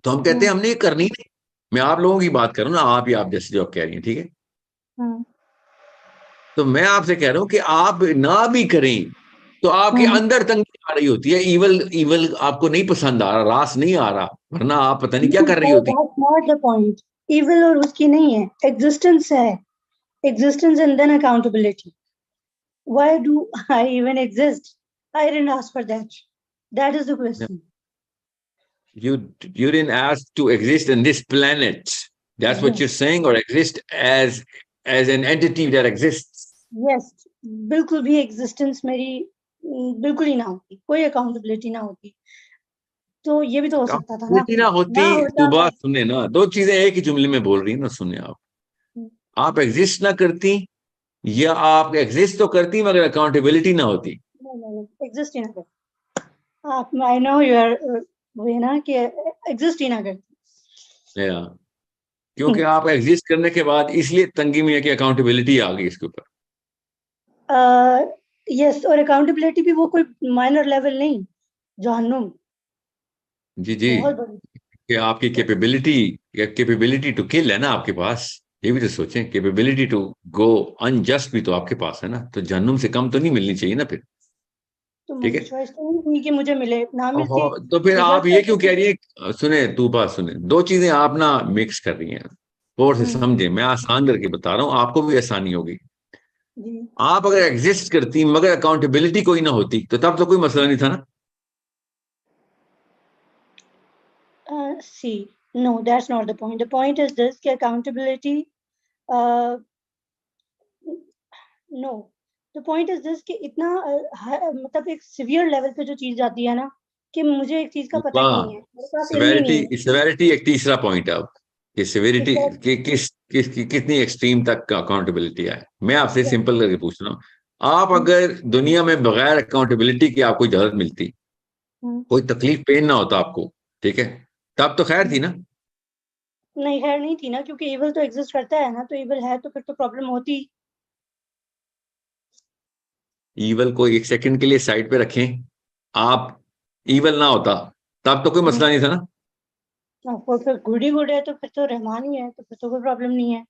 तो हम कहते हैं हमने ये करनी नहीं। मैं आप लोगों की बात कर रहा हूं ना, आप या आप जैसे जो आप कह रही हैं, ठीक है। तो मैं आपसे कह रहा हूं कि आप ना भी करें तो आपके अंदर तंगी आ रही होती है, इवल इवल आपको नहीं पसंद आ रहा, रास नहीं आ रहा, वरना आप पता नहीं क्या कर रही होती। That's not the point. Evil और उसकी नहीं है, एग्जिस्टेंस है, existence and then accountability. Why do I even exist? I didn't ask for that, that is the question. You didn't ask to exist in this planet. That's what you're saying, or exist as an entity that exists. Yes, बिल्कुल भी existence मेरी बिल्कुल ही ना होती, कोई accountability ना होती, तो ये भी तो हो सकता था ना। Accountability ना होती, ना होता तो तो बात सुने ना, दो चीजें एक ही जुमले में बोल रही है ना, सुने आप एग्जिस्ट ना करती या आप एग्जिस्ट तो करती मगर अकाउंटेबिलिटी ना होती। एग्जिस्ट ही ना करती आप, आई नो यू आर वो ना कि एग्जिस्ट ही ना करती। या क्योंकि आप एग्जिस्ट करने के बाद इसलिए तंगी में है कि अकाउंटेबिलिटी आ गई इसके ऊपर। यस, और अकाउंटेबिलिटी भी वो कोई माइनर लेवल नहीं, जहन्नुम जी जी, बहुत बड़ी। कि आपकी कैपेबिलिटी टू किल है ना आपके पास, ये भी तो सोचें, कैपेबिलिटी टू गो अनजस्ट भी तो आपके पास है ना, तो जहन्नुम से कम तो नहीं मिलनी चाहिए ना फिर। तो ठीक मुझे है, चॉइस तो नहीं थी कि मुझे मिले ना मिलती। तो फिर आप ये क्यों रिजल्ट कह रही है? सुने तू बात सुने, दो चीजें आप ना मिक्स कर रही हैं, और से समझे, मैं आसान करके बता रहा हूं, आपको भी आसानी होगी। जी। आप अगर एग्जिस्ट करती मगर अकाउंटेबिलिटी कोई ना होती तो तब तो कोई मसला नहीं था ना। See, no, that's not the point. The point is this कि accountability, no, the point is this कि इतना मतलब एक सिवियर लेवल पे जो चीज जाती है ना, कि मुझे एक चीज का पता ही नहीं है, मेरे पास इल्म ही नहीं है। सेवेरिटी एक तीसरा पॉइंट है अब कि सेवेरिटी Exactly. कितनी एक्सट्रीम तक अकाउंटेबिलिटी है। मैं आपसे Yeah. सिंपल करके पूछ रहा हूँ, आप अगर दुनिया में बगैर अकाउंटेबिलिटी की आपको इजाजत मिलती, कोई तकलीफ पेन ना होता आपको, ठीक है, तब तो खैर थी ना। नहीं, खैर नहीं थी ना, क्योंकि इविल तो एग्जिस्ट करता है ना, तो इविल है तो फिर तो प्रॉब्लम होती। ईवल को एक सेकंड के लिए साइड पे रखें, आप ईवल ना होता तब तो कोई मसला नहीं था ना। फिर गुड ही गुड है तो फिर तो रहमान ही है, तो फिर तो कोई प्रॉब्लम नहीं है।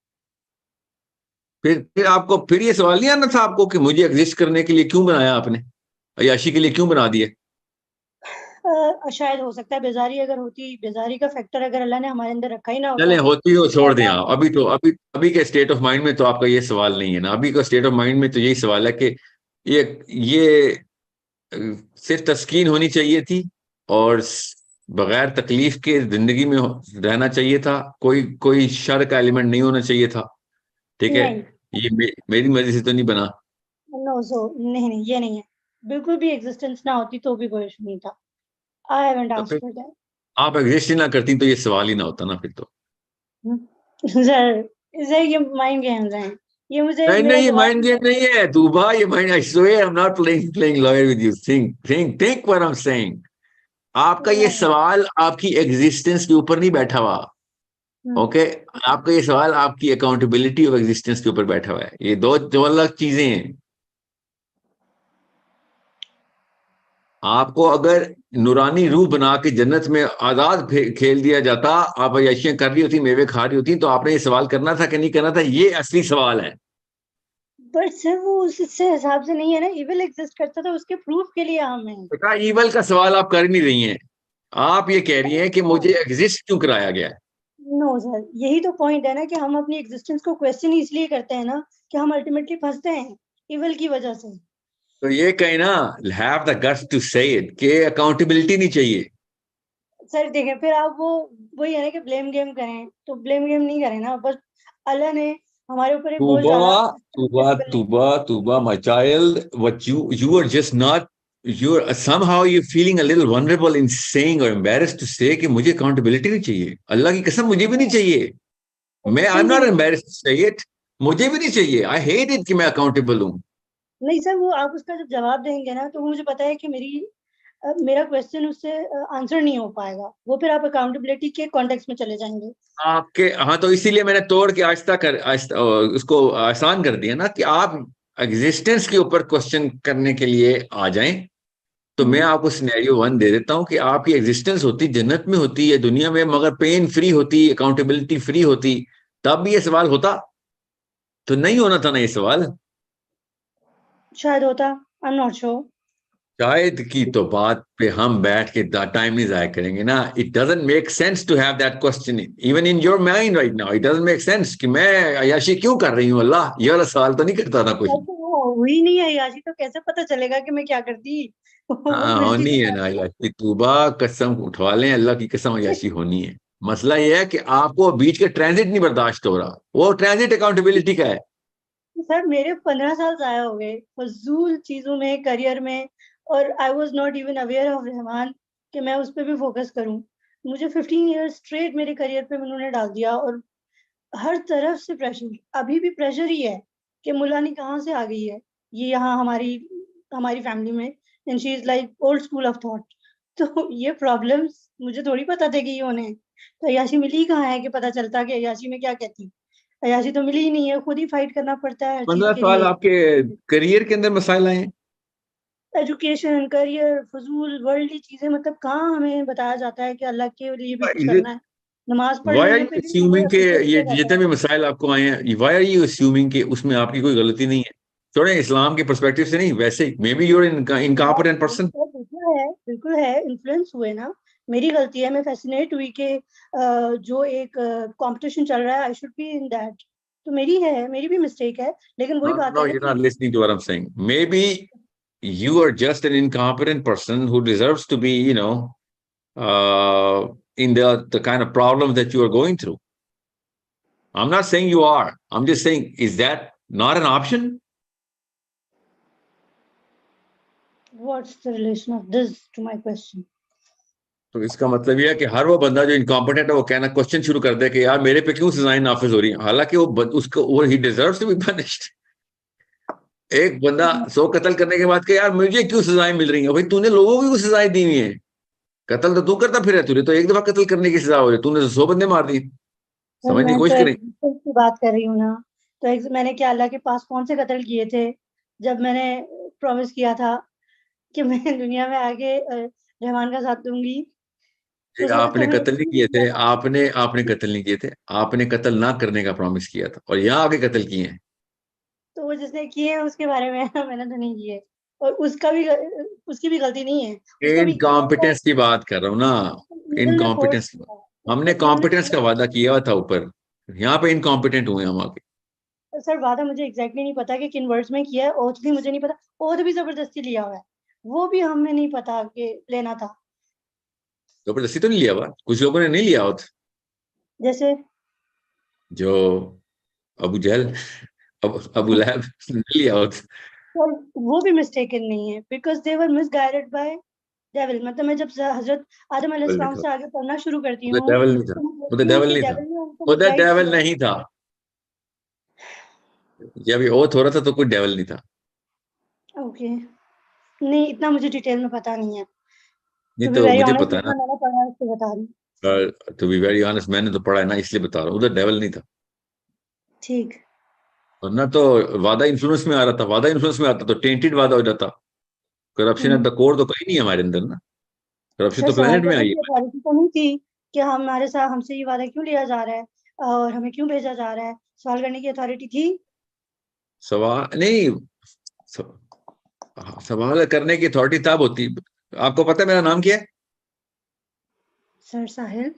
फिर आपको फिर ये सवाल नहीं आना था आपको कि मुझे एग्जिस्ट करने के लिए क्यों बनाया आपने, अयाशी के लिए क्यों बना दिए? शायद हो सकता है बेजारी अगर होती, बेजारी का फैक्टर अगर अल्लाह ने हमारे अंदर रखा ही ना चले होता। होती हो छोड़ दें आप, अभी तो अभी के स्टेट ऑफ माइंड में तो आपका ये सवाल नहीं है ना। अभी का स्टेट ऑफ माइंड में तो यही सवाल है कि ये सिर्फ तस्कीन होनी चाहिए थी और बगैर तकलीफ के जिंदगी में रहना चाहिए था, कोई शर का एलिमेंट नहीं होना चाहिए था, ठीक है। ये मेरी मर्जी से तो नहीं बना। नहीं, ये नहीं है, बिल्कुल भी एग्जिस्टेंस ना होती तो भी कोई इशू नहीं था। आई हैवंट तो आस्क्ड फिर फॉर दैट। आप एग्जिस्ट ही ना करती तो ये सवाल ही ना होता ना फिर तो। सर ये माइंड गेम्स हैं, ये मुझे नहीं मेरा नहीं, ये जवाब माइंड गेम नहीं है तूबा, ये mind, I swear I am not playing lawyer with you. Think what I am saying. आपका ये सवाल आपकी एग्जिस्टेंस के ऊपर नहीं बैठा हुआ, ओके। आपका ये सवाल आपकी अकाउंटेबिलिटी ऑफ एग्जिस्टेंस के ऊपर बैठा हुआ है। ये दो अलग चीजें हैं। आपको अगर नूरानी रूह बना के जन्नत में आजाद खेल दिया जाता, आप अय्याशियां कर रही होती, मेवे खा रही होती, तो आपने ये सवाल करना था कि नहीं करना था? ये असली सवाल है। बट सर वो उस हिसाब से नहीं है ना, इविल एग्जिस्ट करता था उसके प्रूफ के लिए हम हैं। बेटा ईवल का सवाल आप कर नहीं रही हैं, आप ये कह रही हैं कि मुझे एग्जिस्ट क्यों कराया गया है। नो सर, यही तो पॉइंट है ना कि हम अपनी एग्जिस्टेंस को क्वेश्चन इसलिए करते हैं ना कि हम अल्टीमेटली फंसते हैं इविल की वजह से। तो ये कहीं ना, हैव द गट्स टू से इट कि अकाउंटेबिलिटी नहीं चाहिए। सर देखें, फिर आप वही है ना कि ब्लेम गेम करें, तो ब्लेम गेम नहीं करें ना, बस अल्लाह ने हमारे ऊपर एक बोझ डाला। Tuba, my child, what you are just not, you're somehow you're feeling a little vulnerable in saying or embarrassed to say कि मुझे accountability नहीं चाहिए। अल्लाह की कसम मुझे भी नहीं चाहिए। I'm not embarrassed to say it, मुझे भी नहीं चाहिए। I hate it कि मैं accountable हूँ। नहीं सर, वो आप उसका जब जवाब देंगे ना, तो मुझे पता है कि मेरा क्वेश्चन उससे आंसर नहीं हो पाएगा, वो फिर आप अकाउंटेबिलिटी के कॉन्टेक्स्ट में चले जाएंगे आपके, हाँ, तो इसीलिए मैंने तोड़ के उसको आसान कर दिया ना कि आप एग्जिस्टेंस के ऊपर क्वेश्चन करने के लिए आ जाएं। तो मैं आपको सिनेरियो 1 दे देता हूं कि आपकी एग्जिस्टेंस होती जन्नत में होती है, दुनिया में, मगर पेन फ्री होती, अकाउंटेबिलिटी फ्री होती, तब भी ये सवाल होता? तो नहीं होना था ना ये सवाल। शायद होता, आई एम नॉट श्योर। शायद की तो बात पे हम बैठ के टाइम नहीं जाया करेंगे ना। It doesn't make sense to have that question even in your mind right now. It doesn't make sense कि मैं अय्याशी क्यों कर रही हूँ। अल्लाह ये वाला सवाल तो नहीं करता था कुछ। हुई नहीं है याशी, तो कैसे पता चलेगा कि मैं क्या करती? हाँ होनी है ना अय्याशी, तूबा कसम उठवा लें, अल्लाह की कसम अय्याशी होनी है। मसला ये है कि आपको बीच के ट्रांजिट नहीं बर्दाश्त हो रहा, वो ट्रांजिट अकाउंटेबिलिटी का है। सर मेरे 15 साल जाया हो गए फजूल चीजों में, करियर में, और I was not even aware of Rahman कि मैं उस पर भी फोकस करूं। मुझे 15 ईयर्स स्ट्रेट मेरे करियर पे उन्होंने डाल दिया, और हर तरफ से प्रेशर, अभी भी प्रेशर ही है कि मुलानी कहाँ से आ गई है ये यहाँ हमारी हमारी फैमिली में, and she is like old school of thought. तो ये प्रॉब्लम्स मुझे थोड़ी पता थे कि ये होने हैं। तो अय्याशी मिली कहाँ है कि पता चलता कि अय्याशी में क्या कहती। अय्याशी तो मिली ही नहीं है, खुद ही फाइट करना पड़ता है हर चीज 15 के साल लिए। आपके करियर के अंदर मसाइल आए हैं। एजुकेशन, करियर, फजूल वर्ल्डली चीजें, मतलब कहाँ हमें बताया जाता है कि अल्लाह के लिए भी कुछ करना है। नमाज पढ़ Why are लेने you पे भी assuming के ये किया जाता जितने भी है। मसाइल आपको आए हैं, why are you assuming कि उसमें आपकी कोई गलती नहीं है? थोड़े इस्लाम के पर्सपेक्टिव से नहीं, वैसे ही may be your incompetent person. बिल्कुल है, इन्फ्लुएंस हुए ना, मेरी गलती है, मैं फैसिनेट हुई कि जो एक कंपटीशन चल रहा है, I should be in that. तो मेरी भी मिस्टेक है, लेकिन वही बात No, है ना you're कि not listening to what I'm saying. Maybe you are just an incompetent person who deserves to be, in the kind of problems that you are going through. I'm not saying you are. I'm just saying, is that not an option? what's the relation of this to my question? तो इसका मतलब ये है कि हर वो बंदा जो incompetent है वो कहना क्वेश्चन शुरू कर दे कि यार मेरे पे क्यों सजाएं नाफिज हो रही है, हालांकि वो ही डिजर्व्स टू बी पनिश्ड। एक बंदा 100 कत्ल करने के बाद कि यार मुझे क्यों सजाएं मिल रही हैं, भाई तूने लोगों को क्यों सजाएं दी हुई है, कत्ल तो तू करता फिर है, तूने तो एक दफा कत्ल करने की सजा हो रही, तूने तो 100 बंदे मार दिए। सर समझने की मैं कोशिश तो करें। एग्जाम्पल की बात कर रही हूँ ना, तो मैंने क्या अल्लाह के पास कौन से कत्ल किए थे जब मैंने प्रॉमिस किया था कि मैं दुनिया में आगे रहमान का साथ दूंगी। जी, उस वक्त तो आपने मैंने कत्ल नहीं कुछ किए किया थे, था। आपने कत्ल नहीं किए थे, आपने कत्ल ना करने का प्रॉमिस किया था और यहाँ आके कत्ल किए हैं। तो वो जिसने किए हैं उसके बारे में मैंने तो नहीं किए, और उसकी भी गलती नहीं है, उसको भी किया है, इनकॉम्पिटेंस की बात कर रहा हूँ ना, मिडिल में फोर्स इनकॉम्पिटेंस की बात। किया है, हमने उसको किया ना कॉम्पिटेंस का वादा किया हुआ था ऊपर, यहाँ पे इनकॉम्पिटेंट हुए हम आके। सर वादा मुझे एग्जैक्टली नहीं पता कि किन वर्ड्स में किया है, ओथ भी मुझे नहीं पता, ओथ भी जबरदस्ती लिया हुआ है, वो भी हमें नहीं पता कि लेना था। जबरदस्ती तो नहीं लिया हुआ, कुछ लोगों ने नहीं लिया होता, जैसे जो अबू जहल, अबू लहब नहीं लिया होता। सर वो भी मिस्टेकन नहीं है, because they were misguided by devil. मतलब मैं जब हजरत आदम अलैहिस्सलाम से आगे पढ़ना शुरू करती वो हूँ डेविल नहीं था, तो मैं वो तो देखती हूँ डेविल कि नहीं था, डेविल ने उनको वो तो मिसगाइड डेविल किया। नहीं था। ये अभी ओथ हो रहा था तो कोई डेविल नहीं था। ओके, नहीं इतना मुझे डिटेल में पता नहीं है, नहीं टू बी तो वेरी मुझे ऑनेस्ट, पता है जितना मैंने पढ़ा है उसको बता रही हूँ। ना, टू बी वेरी ऑनेस्ट मैंने तो पढ़ा है ना, इसलिए बता रहा हूँ, उधर डेविल नहीं था। ठीक। वरना तो वादा इन्फ्लुएंस में आ रहा था, वादा इन्फ्लुएंस में आता तो टेंटेड वादा हो जाता। करप्शन एट द कोर तो कहीं नहीं है हमारे अंदर ना, करप्शन सर तो सवाल प्लेनेट में करने आई की है। अथॉरिटी तो नहीं थी कि हमारे साथ हमसे ये वादा क्यों लिया जा रहा है और हमें क्यों भेजा जा रहा है, सवाल करने की अथॉरिटी थी? सवाल नहीं, सवाल करने की अथॉरिटी तब होती। आपको पता है मेरा नाम क्या है? सर साहिल।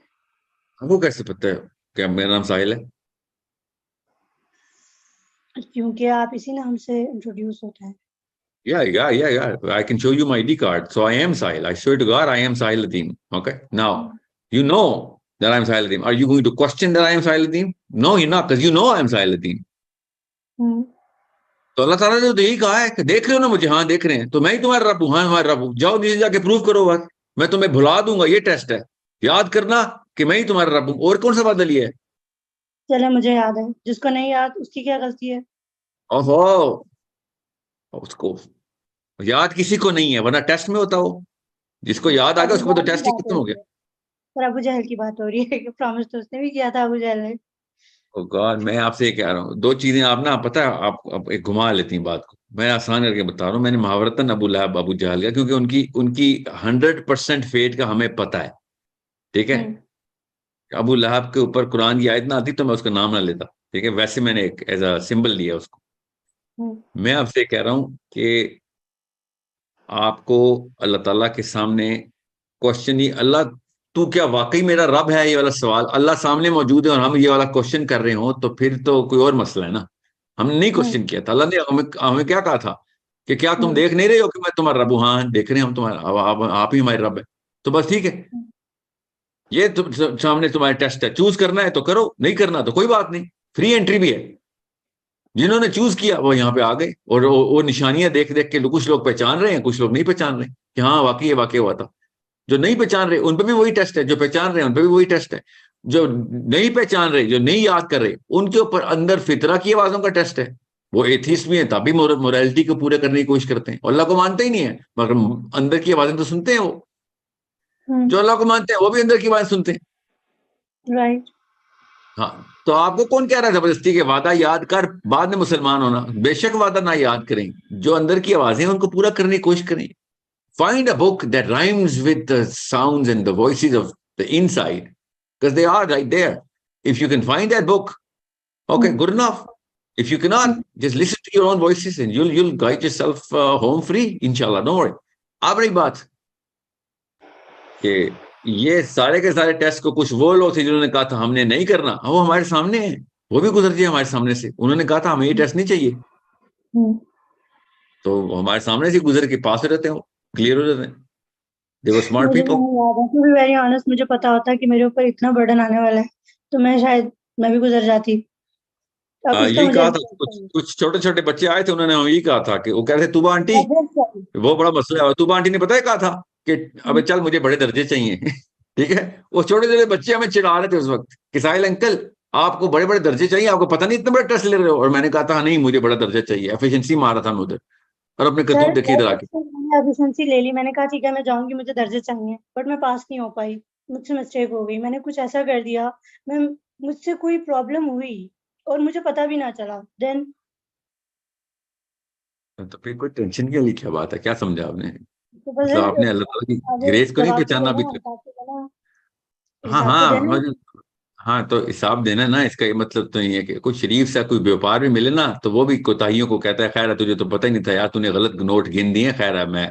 आपको कैसे पता है क्या मेरा नाम साहिल है? क्योंकि आप इसी नाम से इंट्रोड्यूस होते हैं। Yeah. I can show you my ID card. So I am Sahil. I swear to God, I am Sahil Adim. Okay. Now, you know that I'm Sahil Adim. Are you going to question that I am Sahil Adim? No, you're not, because you know I am Sahil Adim. तो अल्लाह ताला ने तो यही कहा है कि देख रहे हो ना मुझे, हाँ देख रहे हैं, तो मैं ही तुम्हारा रब हूँ, हाँ तुम्हारा रब हूँ, जाओ नीचे जाके प्रूव करो बात, मैं तुम्हें भुला दूंगा, ये टेस्ट है, याद करना कि मैं ही तुम्हारा रब हूँ। और कौन सा वादा लिया है? चले मुझे याद है, जिसको नहीं याद उसकी क्या गलती है? ओहो, उसको याद किसी को नहीं है, वरना टेस्ट में होता हो, जिसको याद आ गया अबू उसको तो जहल की टेस्ट ही बात खत्म हो हो रही गया। है सर, अबू जहल की बात हो रही है कि प्रॉमिस तो उसने भी किया था अबू जहल ने। ओ गॉड, मैं आपसे ये कह रहा हूँ, दो चीजें आप ना, पता है आप एक घुमा लेती हैं बात को, मैं आसान करके बता रहा हूँ, मैंने महावरतन अबू लहब अबू जहल का, क्योंकि उनकी उनकी 100% फेट का हमें पता है, ठीक है। अबू लहब के ऊपर कुरान की आयत ना आती तो मैं उसका नाम ना लेता, ठीक है, वैसे मैंने एक एज अ सिंबल लिया उसको। मैं आपसे कह रहा हूँ कि आपको अल्लाह ताला के सामने क्वेश्चन ही, अल्लाह तू क्या वाकई मेरा रब है, ये वाला सवाल अल्लाह सामने मौजूद है और हम ये वाला क्वेश्चन कर रहे हो, तो फिर तो कोई और मसला है ना। हमने नहीं क्वेश्चन किया था, अल्लाह ने हमें हमें क्या कहा था कि क्या तुम देख नहीं रहे हो कि मैं तुम्हारा रब हूं? हाँ देख रहे हैं हम तुम्हारा, आप ही हमारे रब है, तो बस ठीक है, ये सामने तुम्हारे टेस्ट है, चूज करना है तो करो, नहीं करना तो कोई बात नहीं, फ्री एंट्री भी है। जिन्होंने चूज किया वो यहाँ पे आ गए, और वो निशानियां देख देख के कुछ लोग पहचान रहे हैं, कुछ लोग नहीं पहचान रहे कि हाँ वाकई ये वाकई हुआ था। जो नहीं पहचान रहे उन पर भी वही टेस्ट है, जो पहचान रहे हैं उन पर भी वही टेस्ट है। जो नहीं पहचान रहे, जो नहीं याद कर रहे, उनके ऊपर अंदर फितरा की आवाजों का टेस्ट है। वो एथिस्ट भी है तभी मोरालिटी को पूरे करने की कोशिश करते हैं, अल्लाह को मानते ही नहीं है, मगर अंदर की आवाजें तो सुनते हैं वो। जो अल्लाह को मानते हैं वो भी अंदर की आवाज सुनते हैं। राइट। हाँ, तो आपको कौन कह रहा है जबरदस्ती के वादा याद कर बाद में मुसलमान होना? बेशक वादा ना याद करें, जो अंदर की आवाजें हैं उनको पूरा करने की कोशिश करें। Find a book that rhymes with the sounds and the voices of the inside, because they are right there. If you can find that book, okay, good enough. If you cannot, just listen to your own voices and you'll guide yourself home free, inshallah. Don't worry. अब रही बात कि ये सारे के सारे test को कुछ वो लोग थे जिन्होंने कहा था हमने नहीं करना, वो हमारे सामने है, वो भी गुजर जाए हमारे सामने से, उन्होंने कहा था हमें ये टेस्ट नहीं चाहिए, तो हमारे सामने से गुजर के पास रहते हो, क्लियर हो जाते हैं। They were smart मुझे people. नहीं याद है, टू बी वेरी ऑनेस्ट, मुझे पता होता कि मेरे ऊपर इतना बर्डन आने वाला है तो मैं शायद मैं भी गुजर जाती। अब इसका यही मुझे कहा था, कुछ छोटे छोटे बच्चे आए थे, उन्होंने यही कहा था कि वो कह रहे थे तुबा आंटी, एड्रेस चाहिए। वो बड़ा मसला है, तुबा आंटी ने पता है कहा था कि अबे चल मुझे बड़े दर्जे चाहिए ठीक है, वो छोटे छोटे बच्चे हमें चिढ़ा रहे थे उस वक्त कि साहिल अंकल आपको बड़े बड़े दर्जे चाहिए, आपको पता नहीं इतना बड़ा टेस्ट ले रहे हो। और मैंने कहा था नहीं मुझे बड़ा दर्जा चाहिए, एफिशिएंसी मारा था मैं उधर, और अपने सर करतूत देखिए इधर आके। मैंने एफिशिएंसी ले ली, मैंने कहा ठीक है मैं जाऊंगी, मुझे दर्जे चाहिए, बट मैं पास नहीं हो पाई, मुझसे मिस्टेक हो गई, मैंने कुछ ऐसा कर दिया, मैं मुझसे कोई प्रॉब्लम हुई और मुझे पता भी ना चला, देन तो फिर कोई टेंशन के लिए क्या बात है, क्या समझा आपने? तो बस मतलब आपने अल्लाह ताला की अब ग्रेस को नहीं जवाब तो पहचाना अभी देना तक? ताकि है ना, हाँ हिसाब तो हाँ देना। हाँ, तो हिसाब देना ना, इसका ये मतलब तो नहीं है कि कोई शरीफ सा कोई व्यापार भी मिले ना तो वो भी कोताहियों को कहता है खैर है तुझे तो पता ही नहीं था यार, तूने गलत नोट गिन दिए, खैर है मैं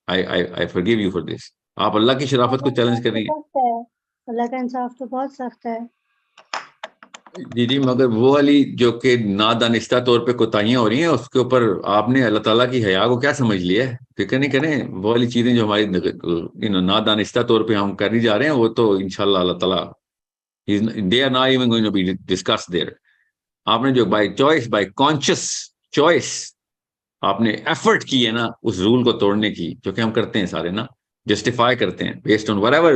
I forgive you for this. आप अल्लाह की अल्लाह शराफत का को चैलेंज इंसाफ कर तो रही हैं। सख्त है, अल्लाह का इंसाफ तो बहुत सख्त है। जी जी, मगर वो वाली जो कि नादानिस्ता तौर पे कोताहियां हो रही हैं उसके ऊपर आपने अल्लाह ताला की हया को क्या समझ लिया है? फिक्र नहीं करें, वो वाली चीजें जो हमारी नादानिस्ता तौर पे हम कर ही जा रहे हैं वो तो इंशाल्लाह अल्लाह ताला they are not even going to be discuss there. आपने जो by choice, by conscious choice आपने एफर्ट की है ना उस रूल को तोड़ने की, जो कि हम करते हैं सारे ना, जस्टिफाई करते हैं based on whatever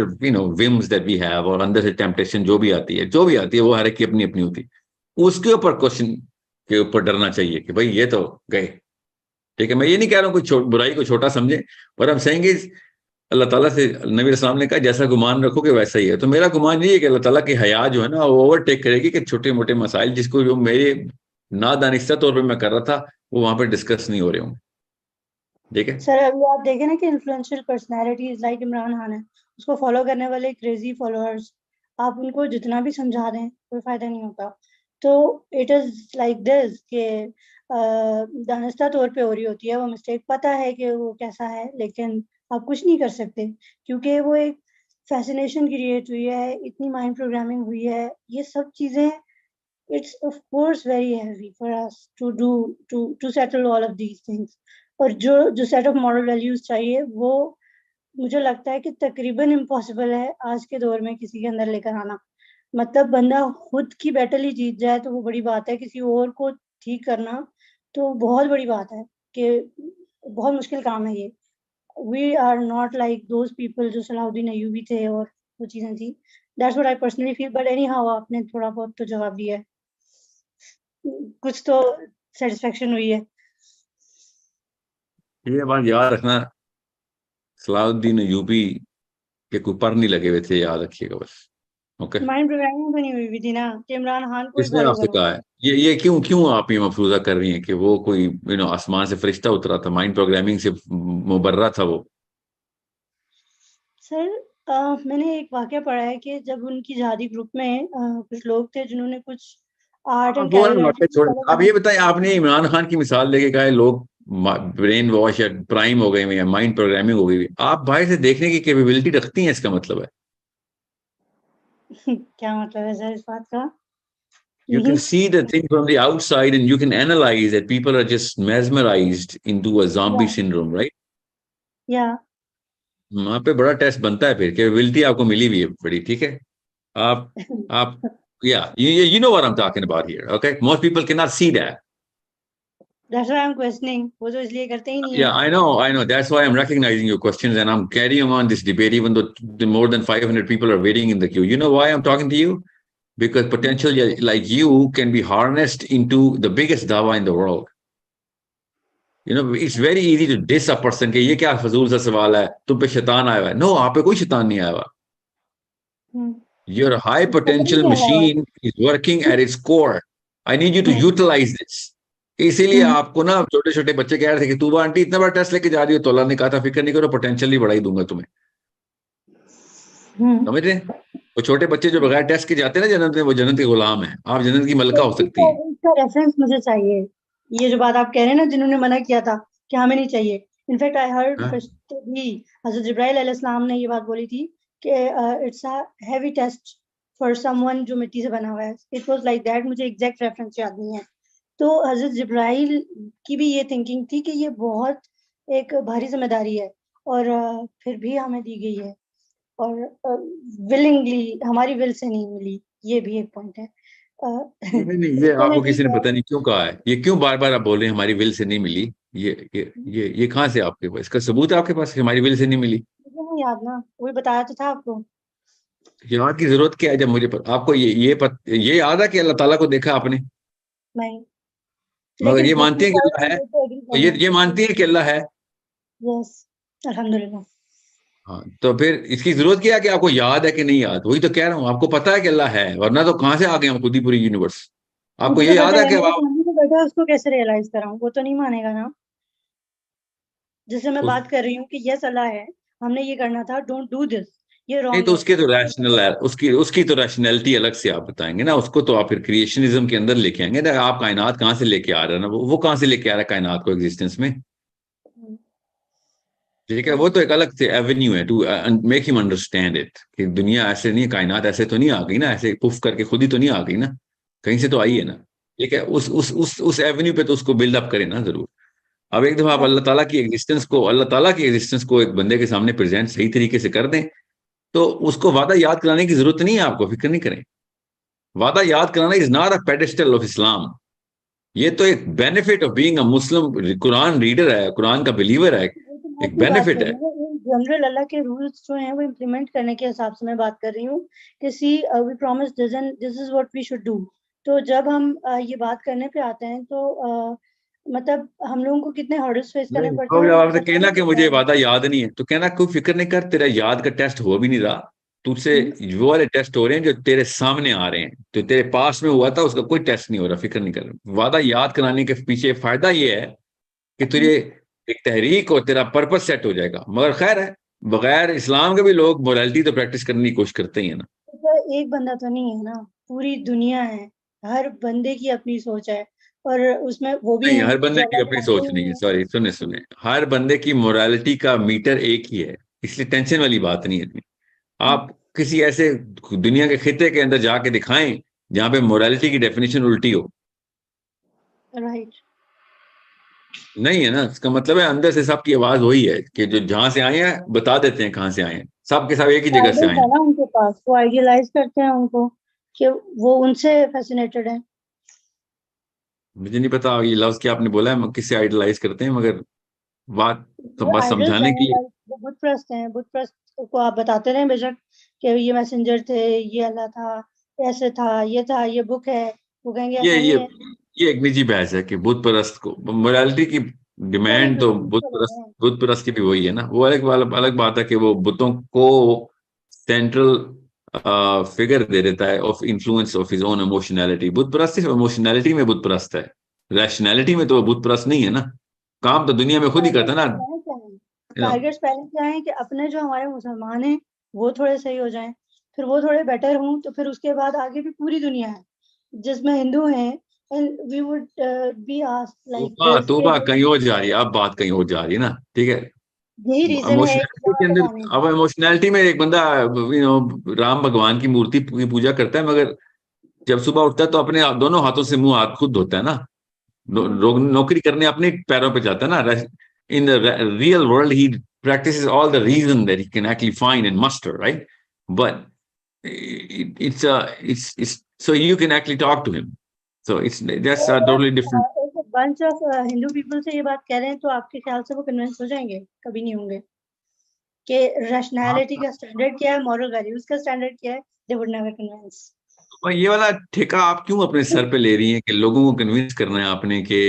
whims that we have, और अंदर से टेम्पटेशन जो भी आती है वो हर एक की अपनी अपनी होती है। उसके ऊपर क्वेश्चन के ऊपर डरना चाहिए कि भाई ये तो गए। ठीक है, मैं ये नहीं कह रहा हूँ कोई बुराई को छोटा समझे, पर हम सेइंग इज अल्लाह ताला से नबी रसूल ने कहा जैसा गुमान रखोगे वैसा ही है। तो मेरा गुमान ये है कि अल्लाह ताला की हया जो है ना वो ओवरटेक करेगी कि छोटे मोटे मसाइल जिसको जो मेरे नादानिस्ता तौर पे मैं कर रहा था वो वहां पे डिस्कस नहीं हो रहे होंगे। ठीक है, सर अभी आप देखें ना कि influential personalities like Imran Khan है, उसको फॉलो करने वाले क्रेजी फॉलोअर्स, आप उनको जितना भी समझा दें कोई फायदा नहीं होता। तो इट इज लाइक दिस कि दानिस्ता तौर पे हो रही होती है वो मिस्टेक, पता है कि वो कैसा है लेकिन आप कुछ नहीं कर सकते क्योंकि वो एक फैसिनेशन क्रिएट हुई है, इतनी माइंड प्रोग्रामिंग हुई है, ये सब चीजें, it's of course very heavy for us to settle all of these things। और जो सेट ऑफ मॉरल वैल्यूज चाहिए वो मुझे लगता है कि तकरीबन इम्पॉसिबल है आज के दौर में किसी के अंदर लेकर आना। मतलब बंदा खुद की बैटल ही जीत जाए तो वो बड़ी बात है, किसी और को ठीक करना तो बहुत बड़ी बात है कि बहुत मुश्किल काम है ये। We are not like those people जो सलाहुद्दीन अय्यूबी थे और वो चीजें थी। That's what I personally feel, but anyhow आपने थोड़ा बहुत तो जवाब दिया है, कुछ तो सेटिस्फेक्शन हुई है। ये बात याद रखना, सलाहुद्दीन यूपी के ऊपर नहीं लगे हुए थे, याद रखिएगा बस। ओके, माइंड प्रोग्रामिंग तो नहीं हुई भी थी ना कि इमरान खान को ही किसने फॉलो आपसे करो। कहा है? ये क्यों क्यों आप ये मफरूजा कर रही हैं कि वो कोई आसमान से फरिश्ता उतरा था, माइंड प्रोग्रामिंग से मुबर्रा था वो? सर मैंने एक वाकया पढ़ा है कि जब उनकी जहादी ग्रुप में कुछ लोग थे जिन्होंने कुछ आर्ट एंड वो वाला वाकया कैलिग्राफी छोड़, फॉलो आप करना। ये बताएं, आपने इमरान खान की मिसाल लेके कहा है लोग ब्रेन वॉश या प्राइम हो गए हैं या माइंड प्रोग्रामिंग हो गई है। आप बाहर से देखने की कैपेबिलिटी रखती हैं, इसका मतलब है क्या मतलब है सर इस बात का? you can नहीं see the thing from the outside and you can analyze that people are just mesmerized into a zombie या syndrome, right? या वहां पे बड़ा टेस्ट बनता है, फिर कैपेबिलिटी आपको मिली हुई है बड़ी, ठीक है। आप yeah, you know what I'm talking about here, okay? Most people cannot see that. That's why I am questioning, वो तो इसलिए करते ही नहीं है। Yeah, I know. That's why I'm recognizing your questions and I'm carrying on this debate, even though more than 500 people are waiting in the queue. You know why I'm talking to you? Because potential like you can be harnessed into the biggest dawa in the world. It's very easy to diss a person कि ये क्या फजूल सा सवाल है, तुम पे शैतान आया हुआ है। No, आप पे कोई शैतान नहीं आया हुआ। Your high पता नहीं potential क्या हुआ। machine is working at its core. I need you to utilize this. इसीलिए आपको ना छोटे छोटे बच्चे कह रहे थे कि तू आंटी इतना बड़ा टेस्ट लेके जा रही हो, तो अल्लाह ने कहा था फिक्र नहीं करो, पोटेंशियल ही बढ़ा ही दूंगा तुम्हें। समझ रहे हैं? वो छोटे बच्चे जो बगैर टेस्ट के जाते हैं ना जन्नत में, वो जन्नत के गुलाम है। आप जन्नत की मलका हो सकती है। इसका रेफरेंस मुझे चाहिए, ये जो बात आप कह रहे हैं ना जिन्होंने मना किया था कि हमें नहीं चाहिए। इनफैक्ट आई हर्ड हाँ? भी हजरत जिब्राइल अलैहिस्सलाम ने ये बात बोली थी कि it's a heavy test for someone जो मिट्टी से बना हुआ है। इट वाज लाइक दैट, मुझे एग्जैक्ट रेफरेंस याद नहीं है। तो हजरत जिब्राइल की भी ये थिंकिंग थी कि ये बहुत एक भारी जिम्मेदारी है और फिर भी हमें दी गई है और विलिंगली हमारी विल से नहीं मिली, ये भी एक पॉइंट है। नहीं, ये चलें आपको ठीक किसी ने है। पता नहीं क्यों कहा है, ये क्यों बार बार आप बोल रहे हैं हमारी विल से नहीं मिली? ये कहाँ से आपके पास इसका सबूत है? आपके पास कि हमारी विल से नहीं मिली? ना याद ना, वही बताया तो था आपको। याद की जरूरत क्या है जब मुझे आपको ये याद है कि अल्लाह ताला को देखा आपने? नहीं, मगर लेकिन ये बुक मानती है कि अल्लाह है? ये तो एग्री तो कर रहे हैं। ये मानती है कि अल्लाह है? यस, अल्हम्दुलिल्लाह। हाँ, तो फिर इसकी जरूरत क्या है कि आपको याद है कि नहीं याद? वही तो कह रहा हूँ, आपको पता है कि अल्लाह है, वरना तो कहां से आ गए हम खुद ही पूरी यूनिवर्स। आपको मुझे ये तो याद पता है है, कि मेरे आप सामने तो बैठा है, उसको कैसे रियलाइज कराऊं? वो तो नहीं मानेगा ना। जिससे मैं उस, बात कर रही हूँ कि यस अल्लाह है, हमने ये करना था, डोंट डू दिस, ये नहीं रॉन्ग तो है। उसके तो रैशनल है, उसकी तो रैशनैलिटी अलग से आप बताएंगे ना, उसको तो आप फिर क्रिएशनिज्म के अंदर लेके आएंगे ना। आप कायनात कहाँ से लेके आ रहे हैं ना, वो कहाँ से लेके आ रहा है कायनात को एग्जिस्टेंस में? ठीक है, वो तो एक अलग से एवेन्यू है to make him understand it कि दुनिया ऐसे नहीं है, कायनात ऐसे तो नहीं आ गई ना, ऐसे पुफ करके खुद ही तो नहीं आ गई ना, कहीं से तो आई है ना। ठीक है, उस एवेन्यू पे तो उसको बिल्डअप करें ना जरूर। अब एक दफा आप अल्लाह ताला की एग्जिस्टेंस को एक बंदे के सामने प्रेजेंट सही तरीके से कर दें, तो उसको वादा याद कराने की जरूरत नहीं है, आपको फिक्र नहीं करें। वादा याद कराना is not a pedestal of Islam. ये तो एक benefit of being a Muslim, Quran reader है, कुरान का बिलीवर है, वो तो मैं एक अपनी बात कर बेनिफिट रही है। हूँ, इन जनरल अल्लाह के रूल्स जो हैं वो इम्प्लीमेंट करने के हिसाब से मैं बात कर रही हूँ कि see we promise this and this is what we should do. तो जब हम ये बात करने पे आते हैं तो मतलब हम लोगों को कितने हर्डल्स फेस करने नहीं पड़ते तो हैं, जब वो आपसे बताना कहना कि पड़ता मुझे है। वादा याद नहीं है, तो कहना कोई फिक्र नहीं कर, तेरा याद का टेस्ट हो भी नहीं रहा तुझसे। वो वाले टेस्ट हो रहे हैं जो तेरे सामने आ रहे हैं, तो तेरे पास में हुआ था उसका कोई टेस्ट नहीं हो रहा, फिक्र नहीं कर। वादा याद कराने के पीछे फायदा ये है कि तुझे एक तहरीक और तेरा पर्पस सेट हो जाएगा। मगर खैर है, बगैर इस्लाम के भी लोग मोरालिटी तो प्रैक्टिस करने की कोशिश करते ही है ना। तो एक बंदा तो नहीं है ना, पूरी दुनिया है, हर बंदे की अपनी सोच है, और उसमें वो भी नहीं, हैं हर बंदे जो की अल्लाह को अपनी मानते सोच ही नहीं नहीं है, है। सॉरी, सुने सुने, हर बंदे की मोरालिटी का मीटर एक ही है, इसलिए टेंशन वाली बात नहीं है इतनी। आप किसी ऐसे दुनिया के खिते के अंदर जाके दिखाएं जहां पे मोरालिटी की डेफिनेशन उल्टी हो। राइट। नहीं है ना, इसका मतलब है अंदर से सबकी आवाज वही है कि जो जहां से आए हैं बता देते हैं कहां से आए हैं, सब के सब एक ही जगह से आए आइडल्स है हैं। ना उनके पास, वो आइडियलाइज करते हैं उनको कि वो उनसे फैसिनेटेड है। मुझे नहीं पता ये लफ्ज क्या आपने बोला है, किससे आइडलाइज करते हैं, मगर बात तो वो बस आइडल्स समझाने हैं, के लिए। लाइक वो बुत प्रस्त हैं, बुत प्रस्त को आप बताते रहे बेशक कि ये मैसेंजर थे, ये अल्लाह था, ऐसे था, ये बुक है, वो कहेंगे ये ऐसा ये नहीं है। ये एक निजी बहस है कि बुत परस्त को मोरालिटी की सारे डिमांड तो क्रिश्चियंस बुत को ले परस्त रहे हैं। बुत परस्त की भी वही है ना। वो अलग बात है कि वो बुतों को सेंट्रल फिगर दे देता है of influence of his own emotionality. बुत परस्त सिर्फ इमोशनैलिटी में बुत परस्त है, रैशनैलिटी में तो वो बुत परस्त नहीं है ना। काम तो दुनिया में खुद ही करता टारगेट्स है पहले क्या है? ना। टारगेट्स पहले क्या है कि अपने जो हमारे मुसलमान हैं वो थोड़े सही हो जाएं, फिर वो थोड़े बेटर हों, तो फिर उसके बाद आगे भी पूरी दुनिया है जिसमें हिंदू हैं, and we would be asked like तोबा दिस कि तोबा कहीं और जा रही है, अब बात कहीं और जा रही है ना। ठीक है, यही रीजन है कि इमोशनैलिटी यहाँ के तक अंदर, आने अब का। इमोशनैलिटी में एक बंदा राम भगवान की मूर्ति की पूजा करता है, मगर जब सुबह उठता है तो अपने दोनों हाथों से मुंह हाथ खुद धोता है ना। नौकरी करने अपने पैरों पे जाता है ना। In the real world he practices all the reason that he can actually find and muster, right? But it's so you can actually talk to him. So it's that's a totally different. एक bunch of Hindu people से ये बात कह रहे हैं तो आपके ख्याल से वो कन्विंस हो जाएंगे? कभी नहीं होंगे। कि रैशनैलिटी का स्टैंडर्ड क्या है, मॉरल वैल्यूज का स्टैंडर्ड क्या है, दे वुड नेवर कन्विंस। और ये वाला ठेका आप क्यों अपने सर पे ले रही हैं कि लोगों को कन्विंस करना है आपने कि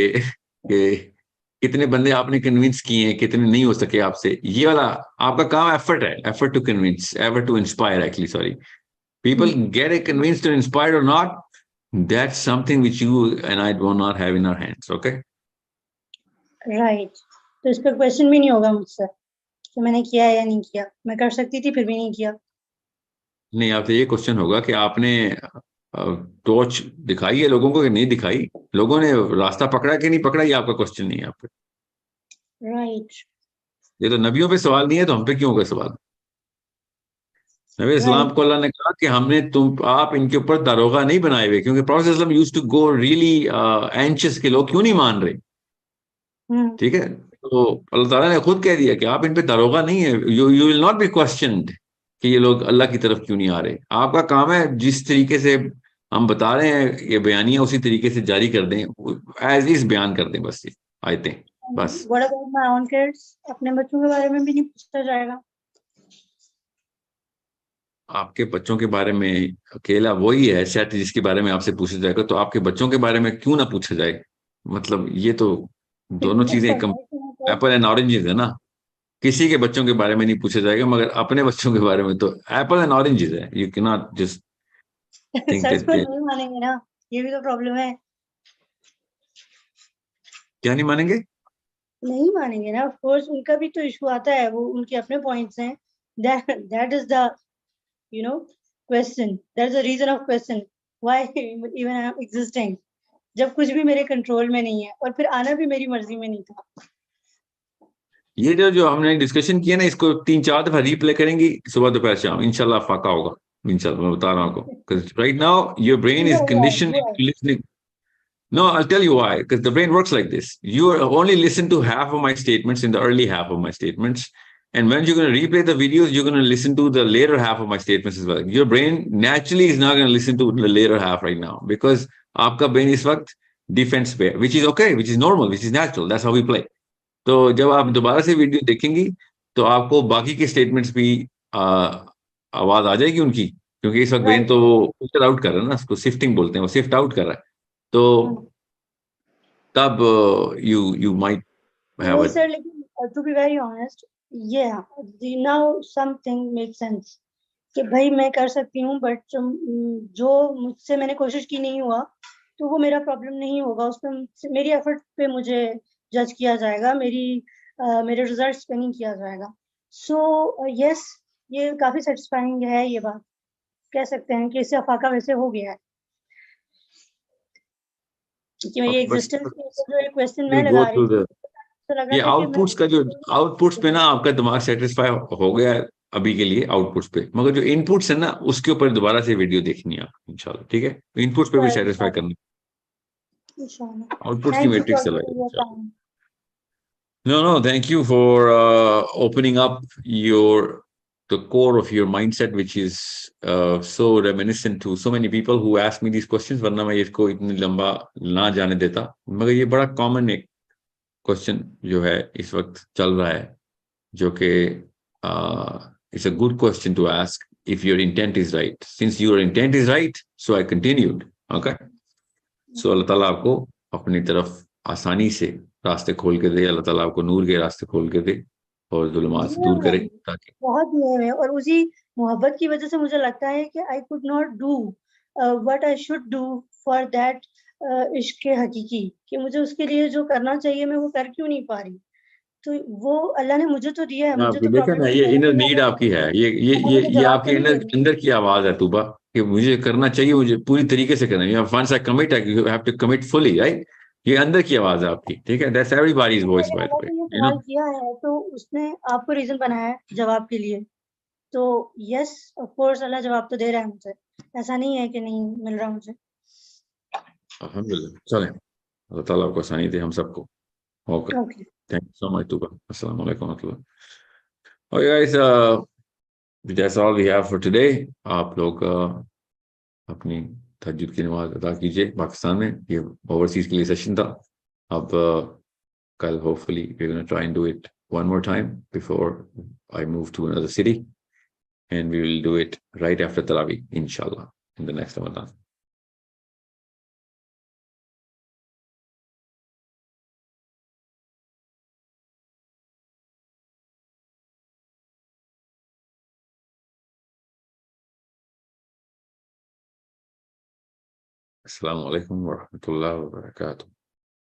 कितने बंदे आपने कन्विंस किए हैं, कितने नहीं हो सके आपसे? ये वाला आपका काम एफर्ट है, effort to convince, effort to inspire, actually sorry. People get it convinced or inspired or not, that's something which you and I do not have in our hands, okay? Right. तो इस पर question भी नहीं होगा मुझसे कि मैंने किया है या नहीं किया, मैं कर सकती थी फिर भी नहीं किया। नहीं, आपसे ये क्वेश्चन होगा कि आपने टॉर्च दिखाई है लोगों को कि नहीं दिखाई, लोगों ने रास्ता पकड़ा कि नहीं पकड़ा, ये आपका क्वेश्चन नहीं है आपका। राइट। ये तो नबियों पे सवाल नहीं है, तो हम पे क्यों होगा सवाल? नबी इस्लाम राइट। को अल्लाह ने कहा कि हमने आप इनके ऊपर दारोगा नहीं बनाए हुए, क्योंकि prophet Islam used to go really anxious के लोग क्यों नहीं मान रहे। ठीक है, तो अल्लाह ताला ने खुद कह दिया कि आप इन पे दारोगा नहीं है, you you will not be questioned कि ये लोग अल्लाह की तरफ क्यों नहीं आ रहे। आपका काम है जिस तरीके से हम बता रहे हैं ये बयानियां उसी तरीके से जारी कर दें, एज इज बयान कर दें, बस ये आयतें, बस। What about my own kids? अपने बच्चों के बारे में भी नहीं पूछा जाएगा? आपके बच्चों के बारे में अकेला वही है सेट जिसके बारे में आपसे पूछा जाएगा, तो आपके बच्चों के बारे में क्यों ना पूछा जाए? मतलब ये तो दोनों चीजें एप्पल एंड ऑरेंजेस है ना। किसी के बच्चों के बारे में नहीं पूछा जाएगा, मगर अपने बच्चों के बारे में तो एप्पल एंड ऑरेंजेस है। You can not just think such को दैट। नहीं मानेंगे ना, ये भी तो प्रॉब्लम है। क्या नहीं मानेंगे? नहीं मानेंगे ना, ऑफ कोर्स उनका भी तो इशू आता है, वो उनके अपने पॉइंट्स हैं। That is the question, that is the reason of question why even I am existing, जब कुछ भी मेरे कंट्रोल में नहीं है और फिर आना भी मेरी मर्जी में नहीं था। ये जो जो हमने डिस्कशन किया ना, इसको 3-4 दफा रीप्ले करेंगी सुबह दोपहर शाम, इंशाल्लाह फाका होगा। इंशाल्लाह मैं बता रहा हूँ आपको, right now your brain is conditioned to listening. No, I'll tell you why. Because the brain works like this. You only listen to half of my statements in the early half of my statements. And when you're going to replay the videos, you're going to listen to the later half of my statements as well. Your brain naturally is not going to listen to the later half right now. Because आपका brain इस वक्त defense पे, which is okay, which is normal, which is natural. That's how we play. तो जब आप दोबारा से video देखेंगी, तो आपको बाकी के स्टेटमेंट्स भी आवाज आ जाएगी उनकी, क्योंकि इस वक्त ब्रेन तो फिल्टर आउट कर रहा है ना, उसको शिफ्टिंग बोलते हैं, वो शिफ्ट आउट कर रहा है. तो तब you might have नहीं a सर, लेकिन to be very honest, yeah, now something makes sense कि भाई मैं कर सकती हूँ, बट जो मुझसे मैंने कोशिश की नहीं हुआ तो वो मेरा प्रॉब्लम नहीं होगा, उसमें मेरी एफर्ट पे मुझे जज किया जाएगा, मेरे रिजल्ट्स पे नहीं किया जाएगा. सो यस, ये काफी सेटिस्फाइंग है, ये बात कह सकते हैं कि इससे अफाका वैसे हो गया है कि मेरी एग्जिस्टेंस जो एक क्वेश्चन मैं लगा रही थी, तो लग ये रहा था कि आउटपुट्स का जो आउटपुट्स पे ना आपका दिमाग सेटिस्फाई हो गया है अभी के लिए आउटपुट्स पे, मगर जो इनपुट्स है ना उसके ऊपर दोबारा से वीडियो देखनी है आपको इंशाल्लाह. ठीक है, इनपुट्स पे भी सेटिस्फाई करना, आउटपुट्स की थैंक यू मैट्रिक्स फॉर चलाएगा योर इंशाल्लाह. Time. No, thank you for opening up the core of your mindset, which is so reminiscent to so many people who ask me these questions. वरना मैं इसको इतनी लंबा ना जाने देता, मगर ये बड़ा कॉमन एक क्वेश्चन जो है इस वक्त चल रहा है, जो कि it's a good question to ask if your intent is right. Since your intent is right, so I continued. Okay, so अल्लाह ताला आपको अपनी तरफ आसानी से रास्ते खोल के दे, अल्लाह ताला आपको नूर के रास्ते खोल के दे और जुल्मात से दूर करे, ताकि बहुत दिए हैं, और उसी मोहब्बत की वजह से मुझे लगता है कि I could not do what I should do for that इश्क हकीकी, कि मुझे उसके लिए जो करना चाहिए मैं वो कर क्यों नहीं पा रही. तो वो अल्लाह ने मुझे तो दिया है, मुझे तो देखा ना, ये इनर नीड आपकी है, ये आपके अंदर की आवाज है तूबा, कि मुझे करना चाहिए, मुझे पूरी तरीके से करना है. Once I commit, you have to commit fully, right? ये अंदर की आवाज है आपकी. ठीक है, that's everybody's voice by the way, you know. सवाल किया है तो उसने आपको रीजन बनाया है जवाब के लिए, तो यस ऑफ कोर्स अल्लाह जवाब तो दे रहा है मुझे, ऐसा नहीं है कि नहीं मिल रहा मुझे. अल्हम्दुलिल्लाह, चलें, अल्लाह ताला आपको आसानी दे हम सबको. Okay, okay, thank you so much Tuba. अस्सलाम वालेकुम वरहमतुल्लाह. Okay guys, that's all we have for today. आप लोग अपनी तहज्जुद की नमाज अदा कीजिए. पाकिस्तान में ये ओवरसीज के लिए सेशन था. अब कल hopefully we're going to try and do it one more time before I move to another city, and we will do it right after Tarawih, inshallah, in the next Ramadan. Assalamu alaikum wa rahmatullahi wa barakatuh.